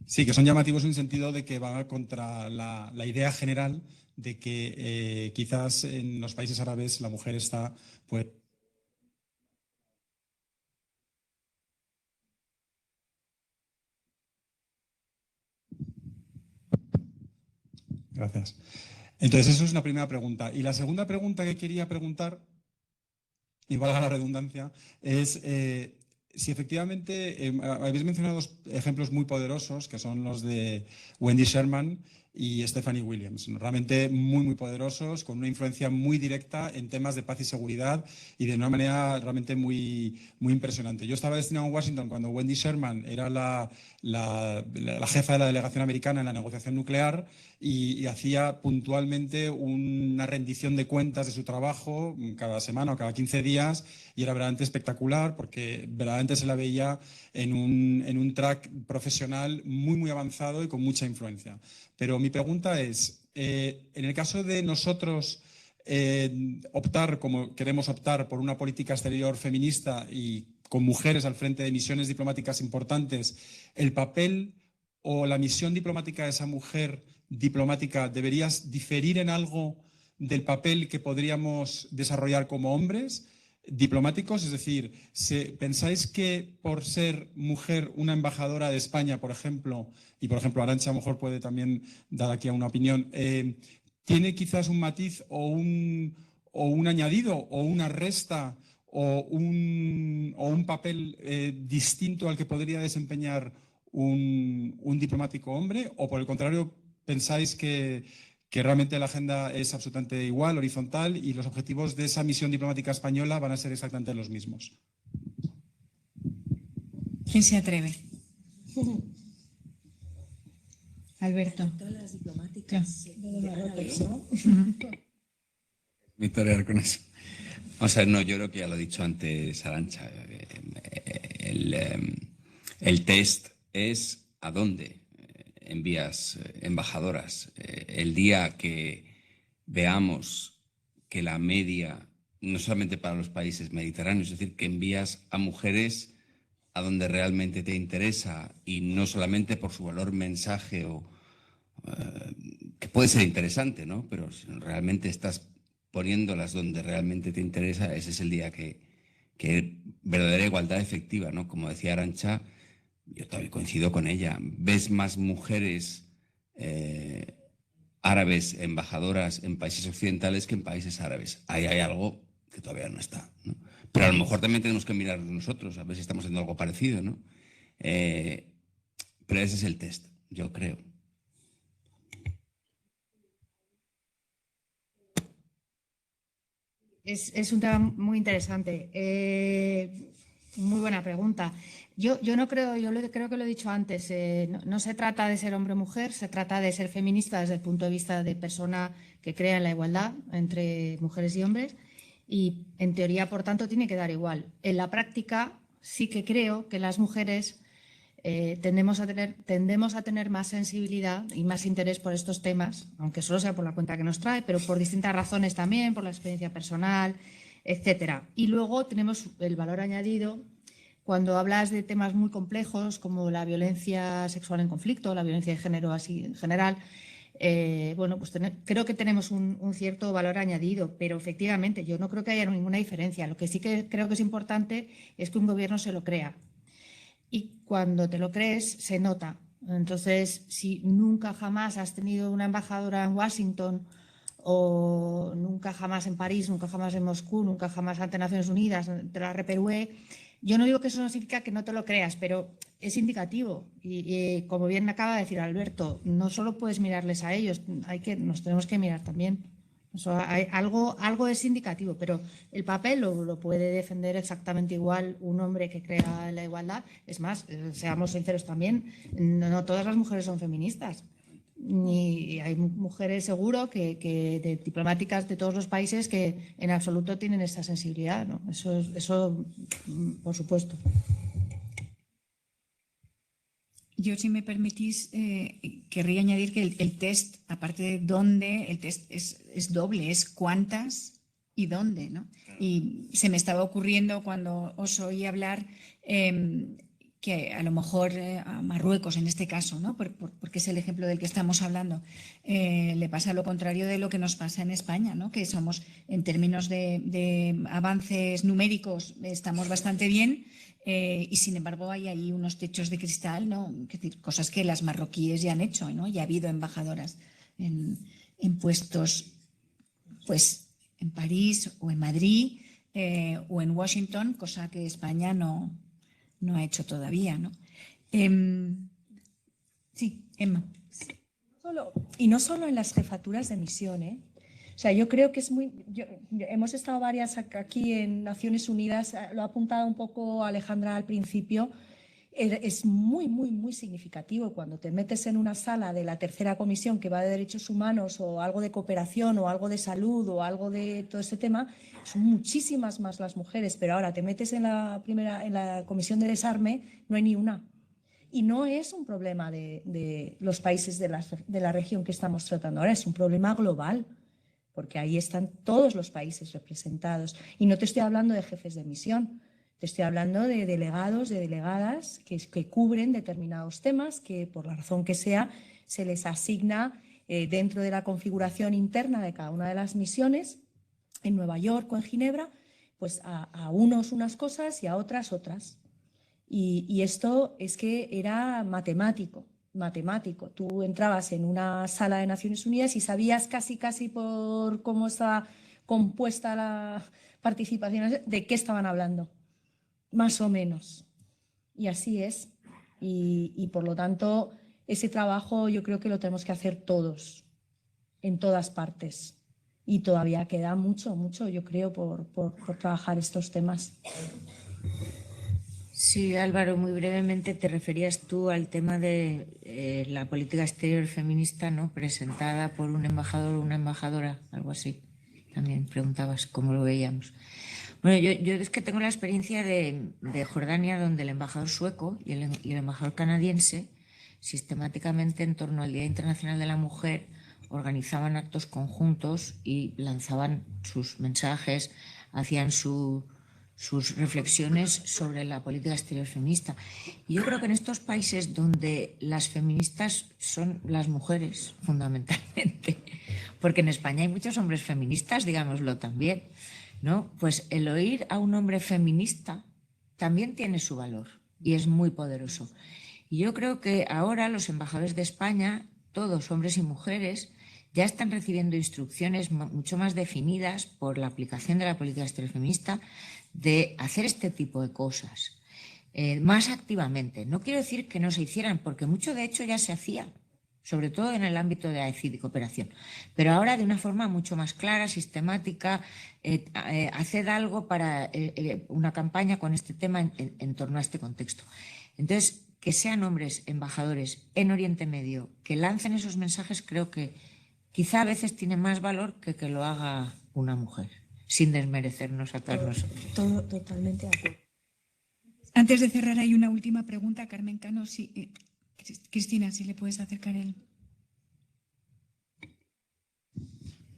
sí, que son llamativos en el sentido de que van contra la idea general de que quizás en los países árabes la mujer está pues Gracias. Entonces, eso es una primera pregunta. Y la segunda pregunta que quería preguntar, y valga la redundancia, es si efectivamente habéis mencionado dos ejemplos muy poderosos, que son los de Wendy Sherman y Stephanie Williams, realmente muy, muy poderosos, con una influencia muy directa en temas de paz y seguridad y de una manera realmente muy, muy impresionante. Yo estaba destinado en Washington cuando Wendy Sherman era la jefa de la delegación americana en la negociación nuclear y hacía puntualmente una rendición de cuentas de su trabajo cada semana o cada 15 días y era verdaderamente espectacular porque verdaderamente se la veía en un track profesional muy, muy avanzado y con mucha influencia. Pero mi pregunta es, en el caso de nosotros optar, como queremos optar, por una política exterior feminista y con mujeres al frente de misiones diplomáticas importantes, ¿el papel o la misión diplomática de esa mujer diplomática debería diferir en algo del papel que podríamos desarrollar como hombres diplomáticos? Es decir, ¿pensáis que por ser mujer una embajadora de España, por ejemplo, y por ejemplo Arantxa a lo mejor puede también dar aquí una opinión, tiene quizás un matiz o un añadido o una resta o un papel distinto al que podría desempeñar un diplomático hombre? ¿O por el contrario pensáis que realmente la agenda es absolutamente igual, horizontal, y los objetivos de esa misión diplomática española van a ser exactamente los mismos? ¿Quién se atreve? Alberto. Todas las diplomáticas Victoria, con eso. O sea, no, yo creo que ya lo he dicho antes, Arantxa. El test es a dónde envías embajadoras. El día que veamos que la media, no solamente para los países mediterráneos, es decir, que envías a mujeres a donde realmente te interesa y no solamente por su valor mensaje que puede ser interesante, ¿no? Pero si realmente estás poniéndolas donde realmente te interesa, ese es el día que verdadera igualdad efectiva, ¿no? Como decía Arantxa, yo también coincido con ella. Ves más mujeres árabes embajadoras en países occidentales que en países árabes. Ahí hay algo que todavía no está, ¿no? Pero a lo mejor también tenemos que mirar nosotros, a ver si estamos haciendo algo parecido, ¿no? Pero ese es el test, yo creo. Es un tema muy interesante. Muy buena pregunta. Yo no creo, creo que lo he dicho antes, no se trata de ser hombre o mujer, se trata de ser feminista desde el punto de vista de persona que crea en la igualdad entre mujeres y hombres y en teoría, por tanto, tiene que dar igual. En la práctica sí que creo que las mujeres tendemos a tener más sensibilidad y más interés por estos temas, aunque solo sea por la cuenta que nos trae, pero por distintas razones también, por la experiencia personal, etcétera. Y luego tenemos el valor añadido cuando hablas de temas muy complejos como la violencia sexual en conflicto, la violencia de género así en general. Bueno, pues creo que tenemos un cierto valor añadido, pero efectivamente yo no creo que haya ninguna diferencia. Lo que sí que creo que es importante es que un gobierno se lo crea. Y cuando te lo crees, se nota. Entonces, si nunca jamás has tenido una embajadora en Washington o nunca jamás en París, nunca jamás en Moscú, nunca jamás ante Naciones Unidas, ante la RPUE, yo no digo que eso no significa que no te lo creas, pero es indicativo. Y como bien acaba de decir Alberto, no solo puedes mirarles a ellos, nos tenemos que mirar también. Algo es indicativo, pero el papel lo puede defender exactamente igual un hombre que crea la igualdad. Es más, seamos sinceros también, no todas las mujeres son feministas. Y hay mujeres seguro que de diplomáticas de todos los países que en absoluto tienen esa sensibilidad, ¿no? Eso por supuesto. Yo, si me permitís, querría añadir que el test, aparte de dónde, el test es doble, es cuántas y dónde, ¿no? Y se me estaba ocurriendo cuando os oí hablar que a lo mejor a Marruecos en este caso, ¿no? Porque es el ejemplo del que estamos hablando, le pasa lo contrario de lo que nos pasa en España, ¿no? Que somos, en términos de avances numéricos, estamos bastante bien. Y sin embargo hay ahí unos techos de cristal, ¿no? Es decir, cosas que las marroquíes ya han hecho, ¿no? Ya ha habido embajadoras en puestos pues, en París o en Madrid o en Washington, cosa que España no ha hecho todavía, ¿no? Sí, Emma. Y no solo en las jefaturas de misión, ¿eh? O sea, yo creo que es hemos estado varias aquí en Naciones Unidas, lo ha apuntado un poco Alejandra al principio, es muy, muy, muy significativo cuando te metes en una sala de la tercera comisión que va de derechos humanos o algo de cooperación o algo de salud o algo de todo este tema, son muchísimas más las mujeres, pero ahora te metes en la comisión de desarme, no hay ni una. Y no es un problema de los países de la región que estamos tratando ahora, es un problema global, porque ahí están todos los países representados. Y no te estoy hablando de jefes de misión, te estoy hablando de delegados, de delegadas que cubren determinados temas que, por la razón que sea, se les asigna dentro de la configuración interna de cada una de las misiones, en Nueva York o en Ginebra, pues a unos unas cosas y a otras otras. Y esto es que era matemático. Tú entrabas en una sala de Naciones Unidas y sabías casi por cómo estaba compuesta la participación de qué estaban hablando, más o menos. Y así es. Y por lo tanto, ese trabajo yo creo que lo tenemos que hacer todos, en todas partes. Y todavía queda mucho, yo creo, por trabajar estos temas. Sí, Álvaro, muy brevemente te referías tú al tema de la política exterior feminista, ¿no? Presentada por un embajador o una embajadora, algo así. También preguntabas cómo lo veíamos. Bueno, yo es que tengo la experiencia de Jordania, donde el embajador sueco y el embajador canadiense sistemáticamente en torno al Día Internacional de la Mujer organizaban actos conjuntos y lanzaban sus mensajes, hacían sus reflexiones sobre la política exterior feminista. Y yo creo que en estos países donde las feministas son las mujeres, fundamentalmente, porque en España hay muchos hombres feministas, digámoslo también, ¿no? Pues el oír a un hombre feminista también tiene su valor y es muy poderoso. Y yo creo que ahora los embajadores de España, todos hombres y mujeres, ya están recibiendo instrucciones mucho más definidas por la aplicación de la política exterior feminista de hacer este tipo de cosas más activamente. No quiero decir que no se hicieran, porque mucho de hecho ya se hacía, sobre todo en el ámbito de AECID y cooperación, pero ahora de una forma mucho más clara, sistemática, haced algo para una campaña con este tema en torno a este contexto. Entonces, que sean hombres embajadores en Oriente Medio que lancen esos mensajes, creo que quizá a veces tiene más valor que lo haga una mujer, sin desmerecernos a todas nosotros. Totalmente de acuerdo. Antes de cerrar, hay una última pregunta, Carmen Cano. Cristina, si le puedes acercar el...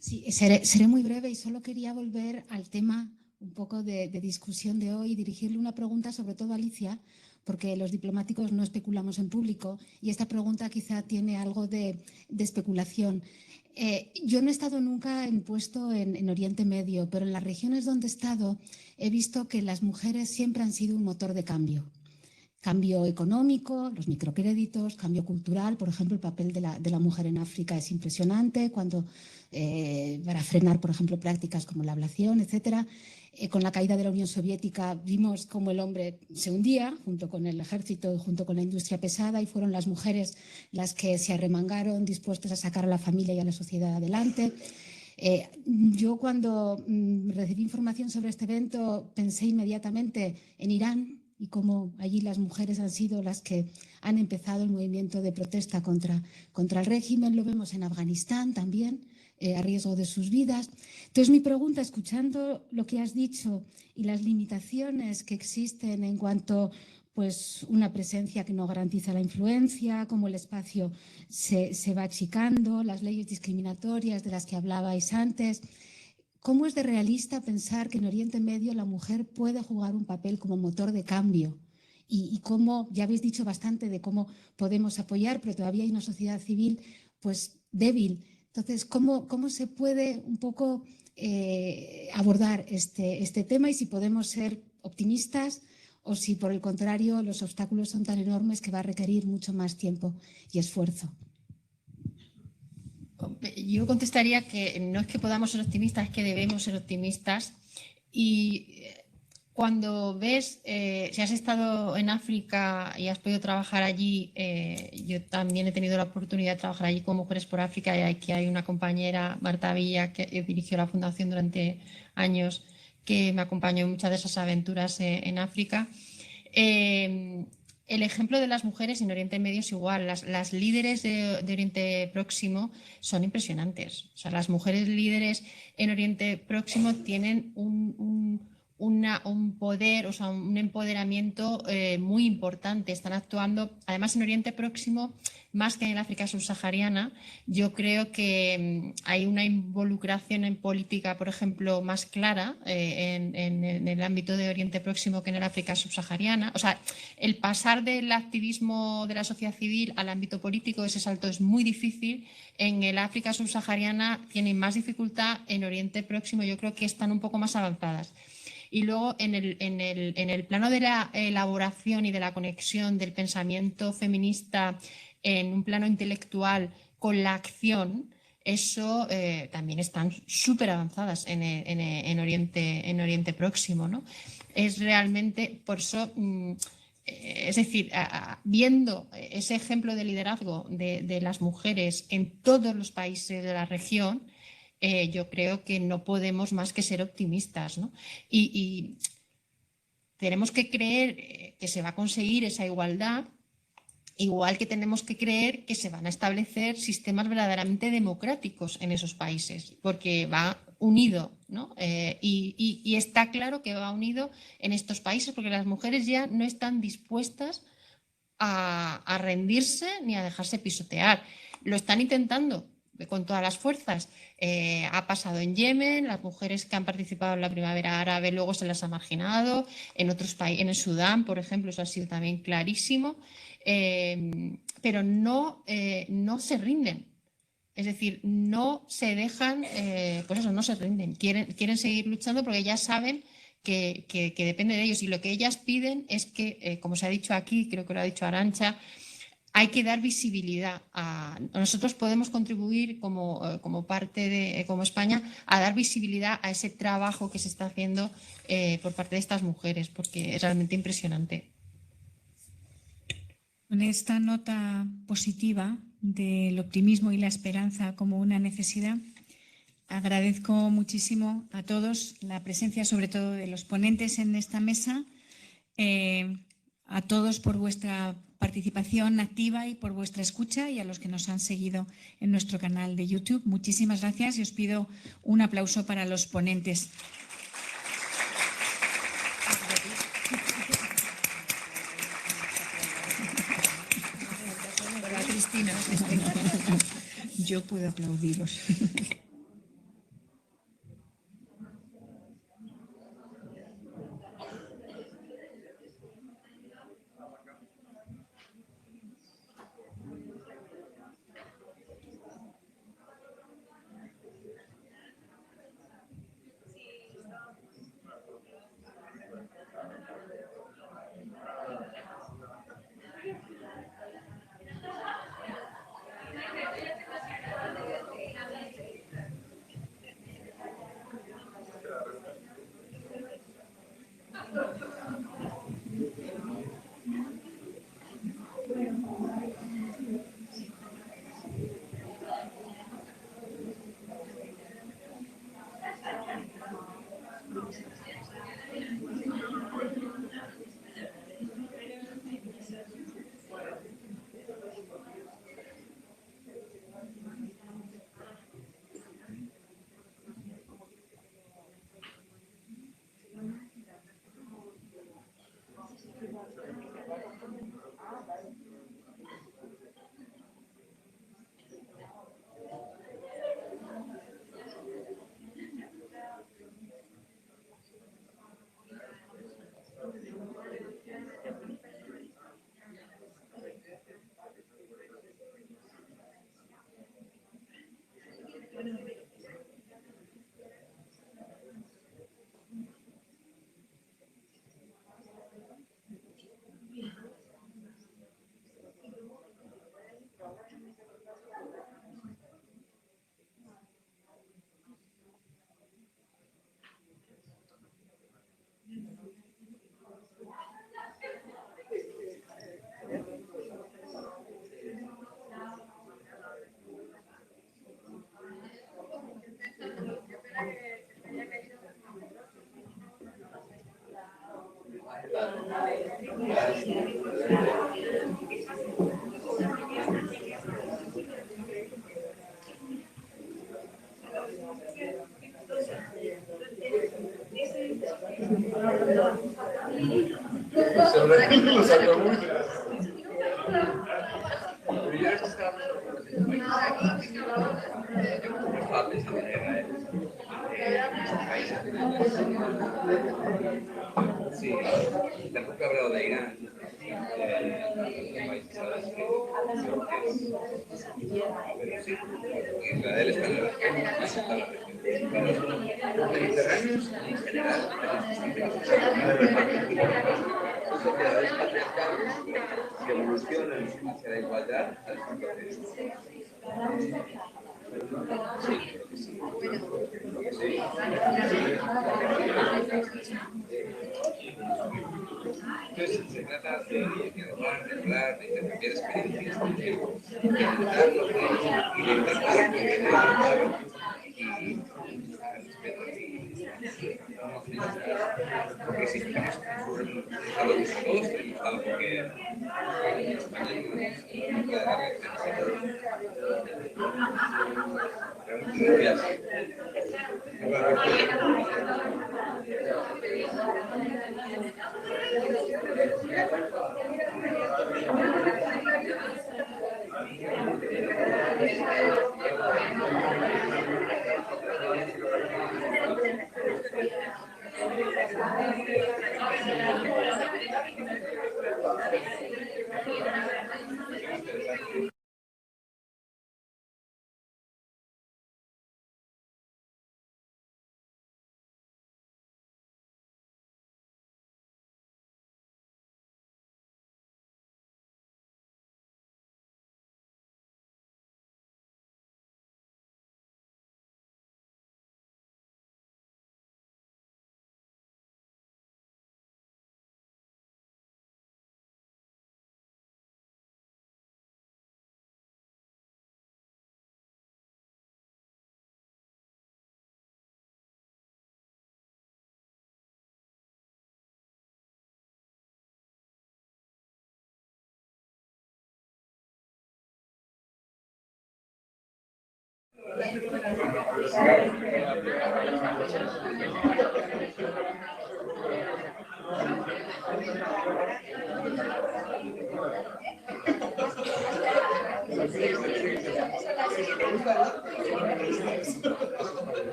Sí, seré muy breve y solo quería volver al tema un poco de discusión de hoy y dirigirle una pregunta sobre todo a Alicia, porque los diplomáticos no especulamos en público y esta pregunta quizá tiene algo de especulación. Yo no he estado nunca en puesto en Oriente Medio, pero en las regiones donde he estado he visto que las mujeres siempre han sido un motor de cambio. Cambio económico, los microcréditos, cambio cultural. Por ejemplo, el papel de la mujer en África es impresionante para frenar, por ejemplo, prácticas como la ablación, etcétera. Con la caída de la Unión Soviética vimos cómo el hombre se hundía junto con el ejército y junto con la industria pesada y fueron las mujeres las que se arremangaron dispuestas a sacar a la familia y a la sociedad adelante. Yo cuando recibí información sobre este evento pensé inmediatamente en Irán y cómo allí las mujeres han sido las que han empezado el movimiento de protesta contra el régimen. Lo vemos en Afganistán también, a riesgo de sus vidas. Entonces, mi pregunta, escuchando lo que has dicho y las limitaciones que existen en cuanto pues una presencia que no garantiza la influencia, cómo el espacio se va achicando, las leyes discriminatorias de las que hablabais antes. ¿Cómo es de realista pensar que en Oriente Medio la mujer puede jugar un papel como motor de cambio? Y cómo, ya habéis dicho bastante de cómo podemos apoyar, pero todavía hay una sociedad civil pues débil. Entonces, ¿cómo se puede un poco abordar este tema y si podemos ser optimistas o si por el contrario los obstáculos son tan enormes que va a requerir mucho más tiempo y esfuerzo? Yo contestaría que no es que podamos ser optimistas, es que debemos ser optimistas. Y cuando ves, si has estado en África y has podido trabajar allí, yo también he tenido la oportunidad de trabajar allí con Mujeres por África, y aquí hay una compañera, Marta Villa, que dirigió la fundación durante años, que me acompañó en muchas de esas aventuras en África. El ejemplo de las mujeres en Oriente Medio es igual. Las líderes de Oriente Próximo son impresionantes. O sea, las mujeres líderes en Oriente Próximo tienen un poder, o sea, un empoderamiento muy importante. Están actuando, además en Oriente Próximo, más que en el África subsahariana. Yo creo que hay una involucración en política, por ejemplo, más clara en el ámbito de Oriente Próximo que en el África subsahariana. O sea, el pasar del activismo de la sociedad civil al ámbito político, ese salto es muy difícil. En el África subsahariana tienen más dificultad, en Oriente Próximo yo creo que están un poco más avanzadas. Y luego en el plano de la elaboración y de la conexión del pensamiento feminista en un plano intelectual con la acción, eso también están súper avanzadas en Oriente Próximo, ¿no? Es realmente, por eso, es decir, viendo ese ejemplo de liderazgo de las mujeres en todos los países de la región, yo creo que no podemos más que ser optimistas, ¿no? Y tenemos que creer que se va a conseguir esa igualdad, igual que tenemos que creer que se van a establecer sistemas verdaderamente democráticos en esos países, porque va unido, ¿no? Y está claro que va unido en estos países, porque las mujeres ya no están dispuestas a rendirse ni a dejarse pisotear. Lo están intentando con todas las fuerzas. Ha pasado en Yemen, las mujeres que han participado en la primavera árabe luego se las ha marginado, en otros países, en el Sudán, por ejemplo, eso ha sido también clarísimo, pero no se rinden. Es decir, no se dejan, pues eso, no se rinden, quieren seguir luchando porque ya saben que depende de ellos. Y lo que ellas piden es que, como se ha dicho aquí, creo que lo ha dicho Arantxa, hay que dar visibilidad. Nosotros podemos contribuir como parte de, como España, a dar visibilidad a ese trabajo que se está haciendo por parte de estas mujeres, porque es realmente impresionante. Con esta nota positiva del optimismo y la esperanza como una necesidad, agradezco muchísimo a todos la presencia, sobre todo de los ponentes en esta mesa, a todos por vuestra participación activa y por vuestra escucha, y a los que nos han seguido en nuestro canal de YouTube. Muchísimas gracias y os pido un aplauso para los ponentes. Cristina, yo puedo aplaudiros. Sí, tampoco he hablado de Irán, pero sí, Israel está en la región, mediterráneos en general, sociedades patriarcales que evolucionan hacia la igualdad al 100%. Sí, sí. Entonces se trata de dialogar, de hablar, de intercambiar experiencias, de intentar lo que es y de intentar porque si estamos valores todos tenemos algo que España no puede darle gracias.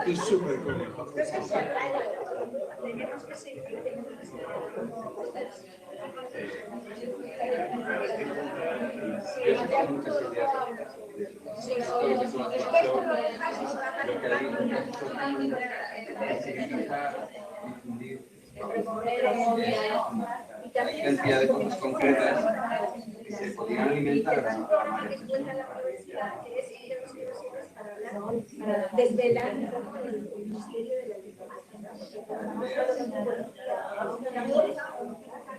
Es súper complejo. Hay cantidad de cosas concretas que se podrían alimentar desde el ámbito del Ministerio de la Diplomacia.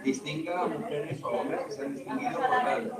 Distinga a mujeres o hombres que se han distinguido por tal.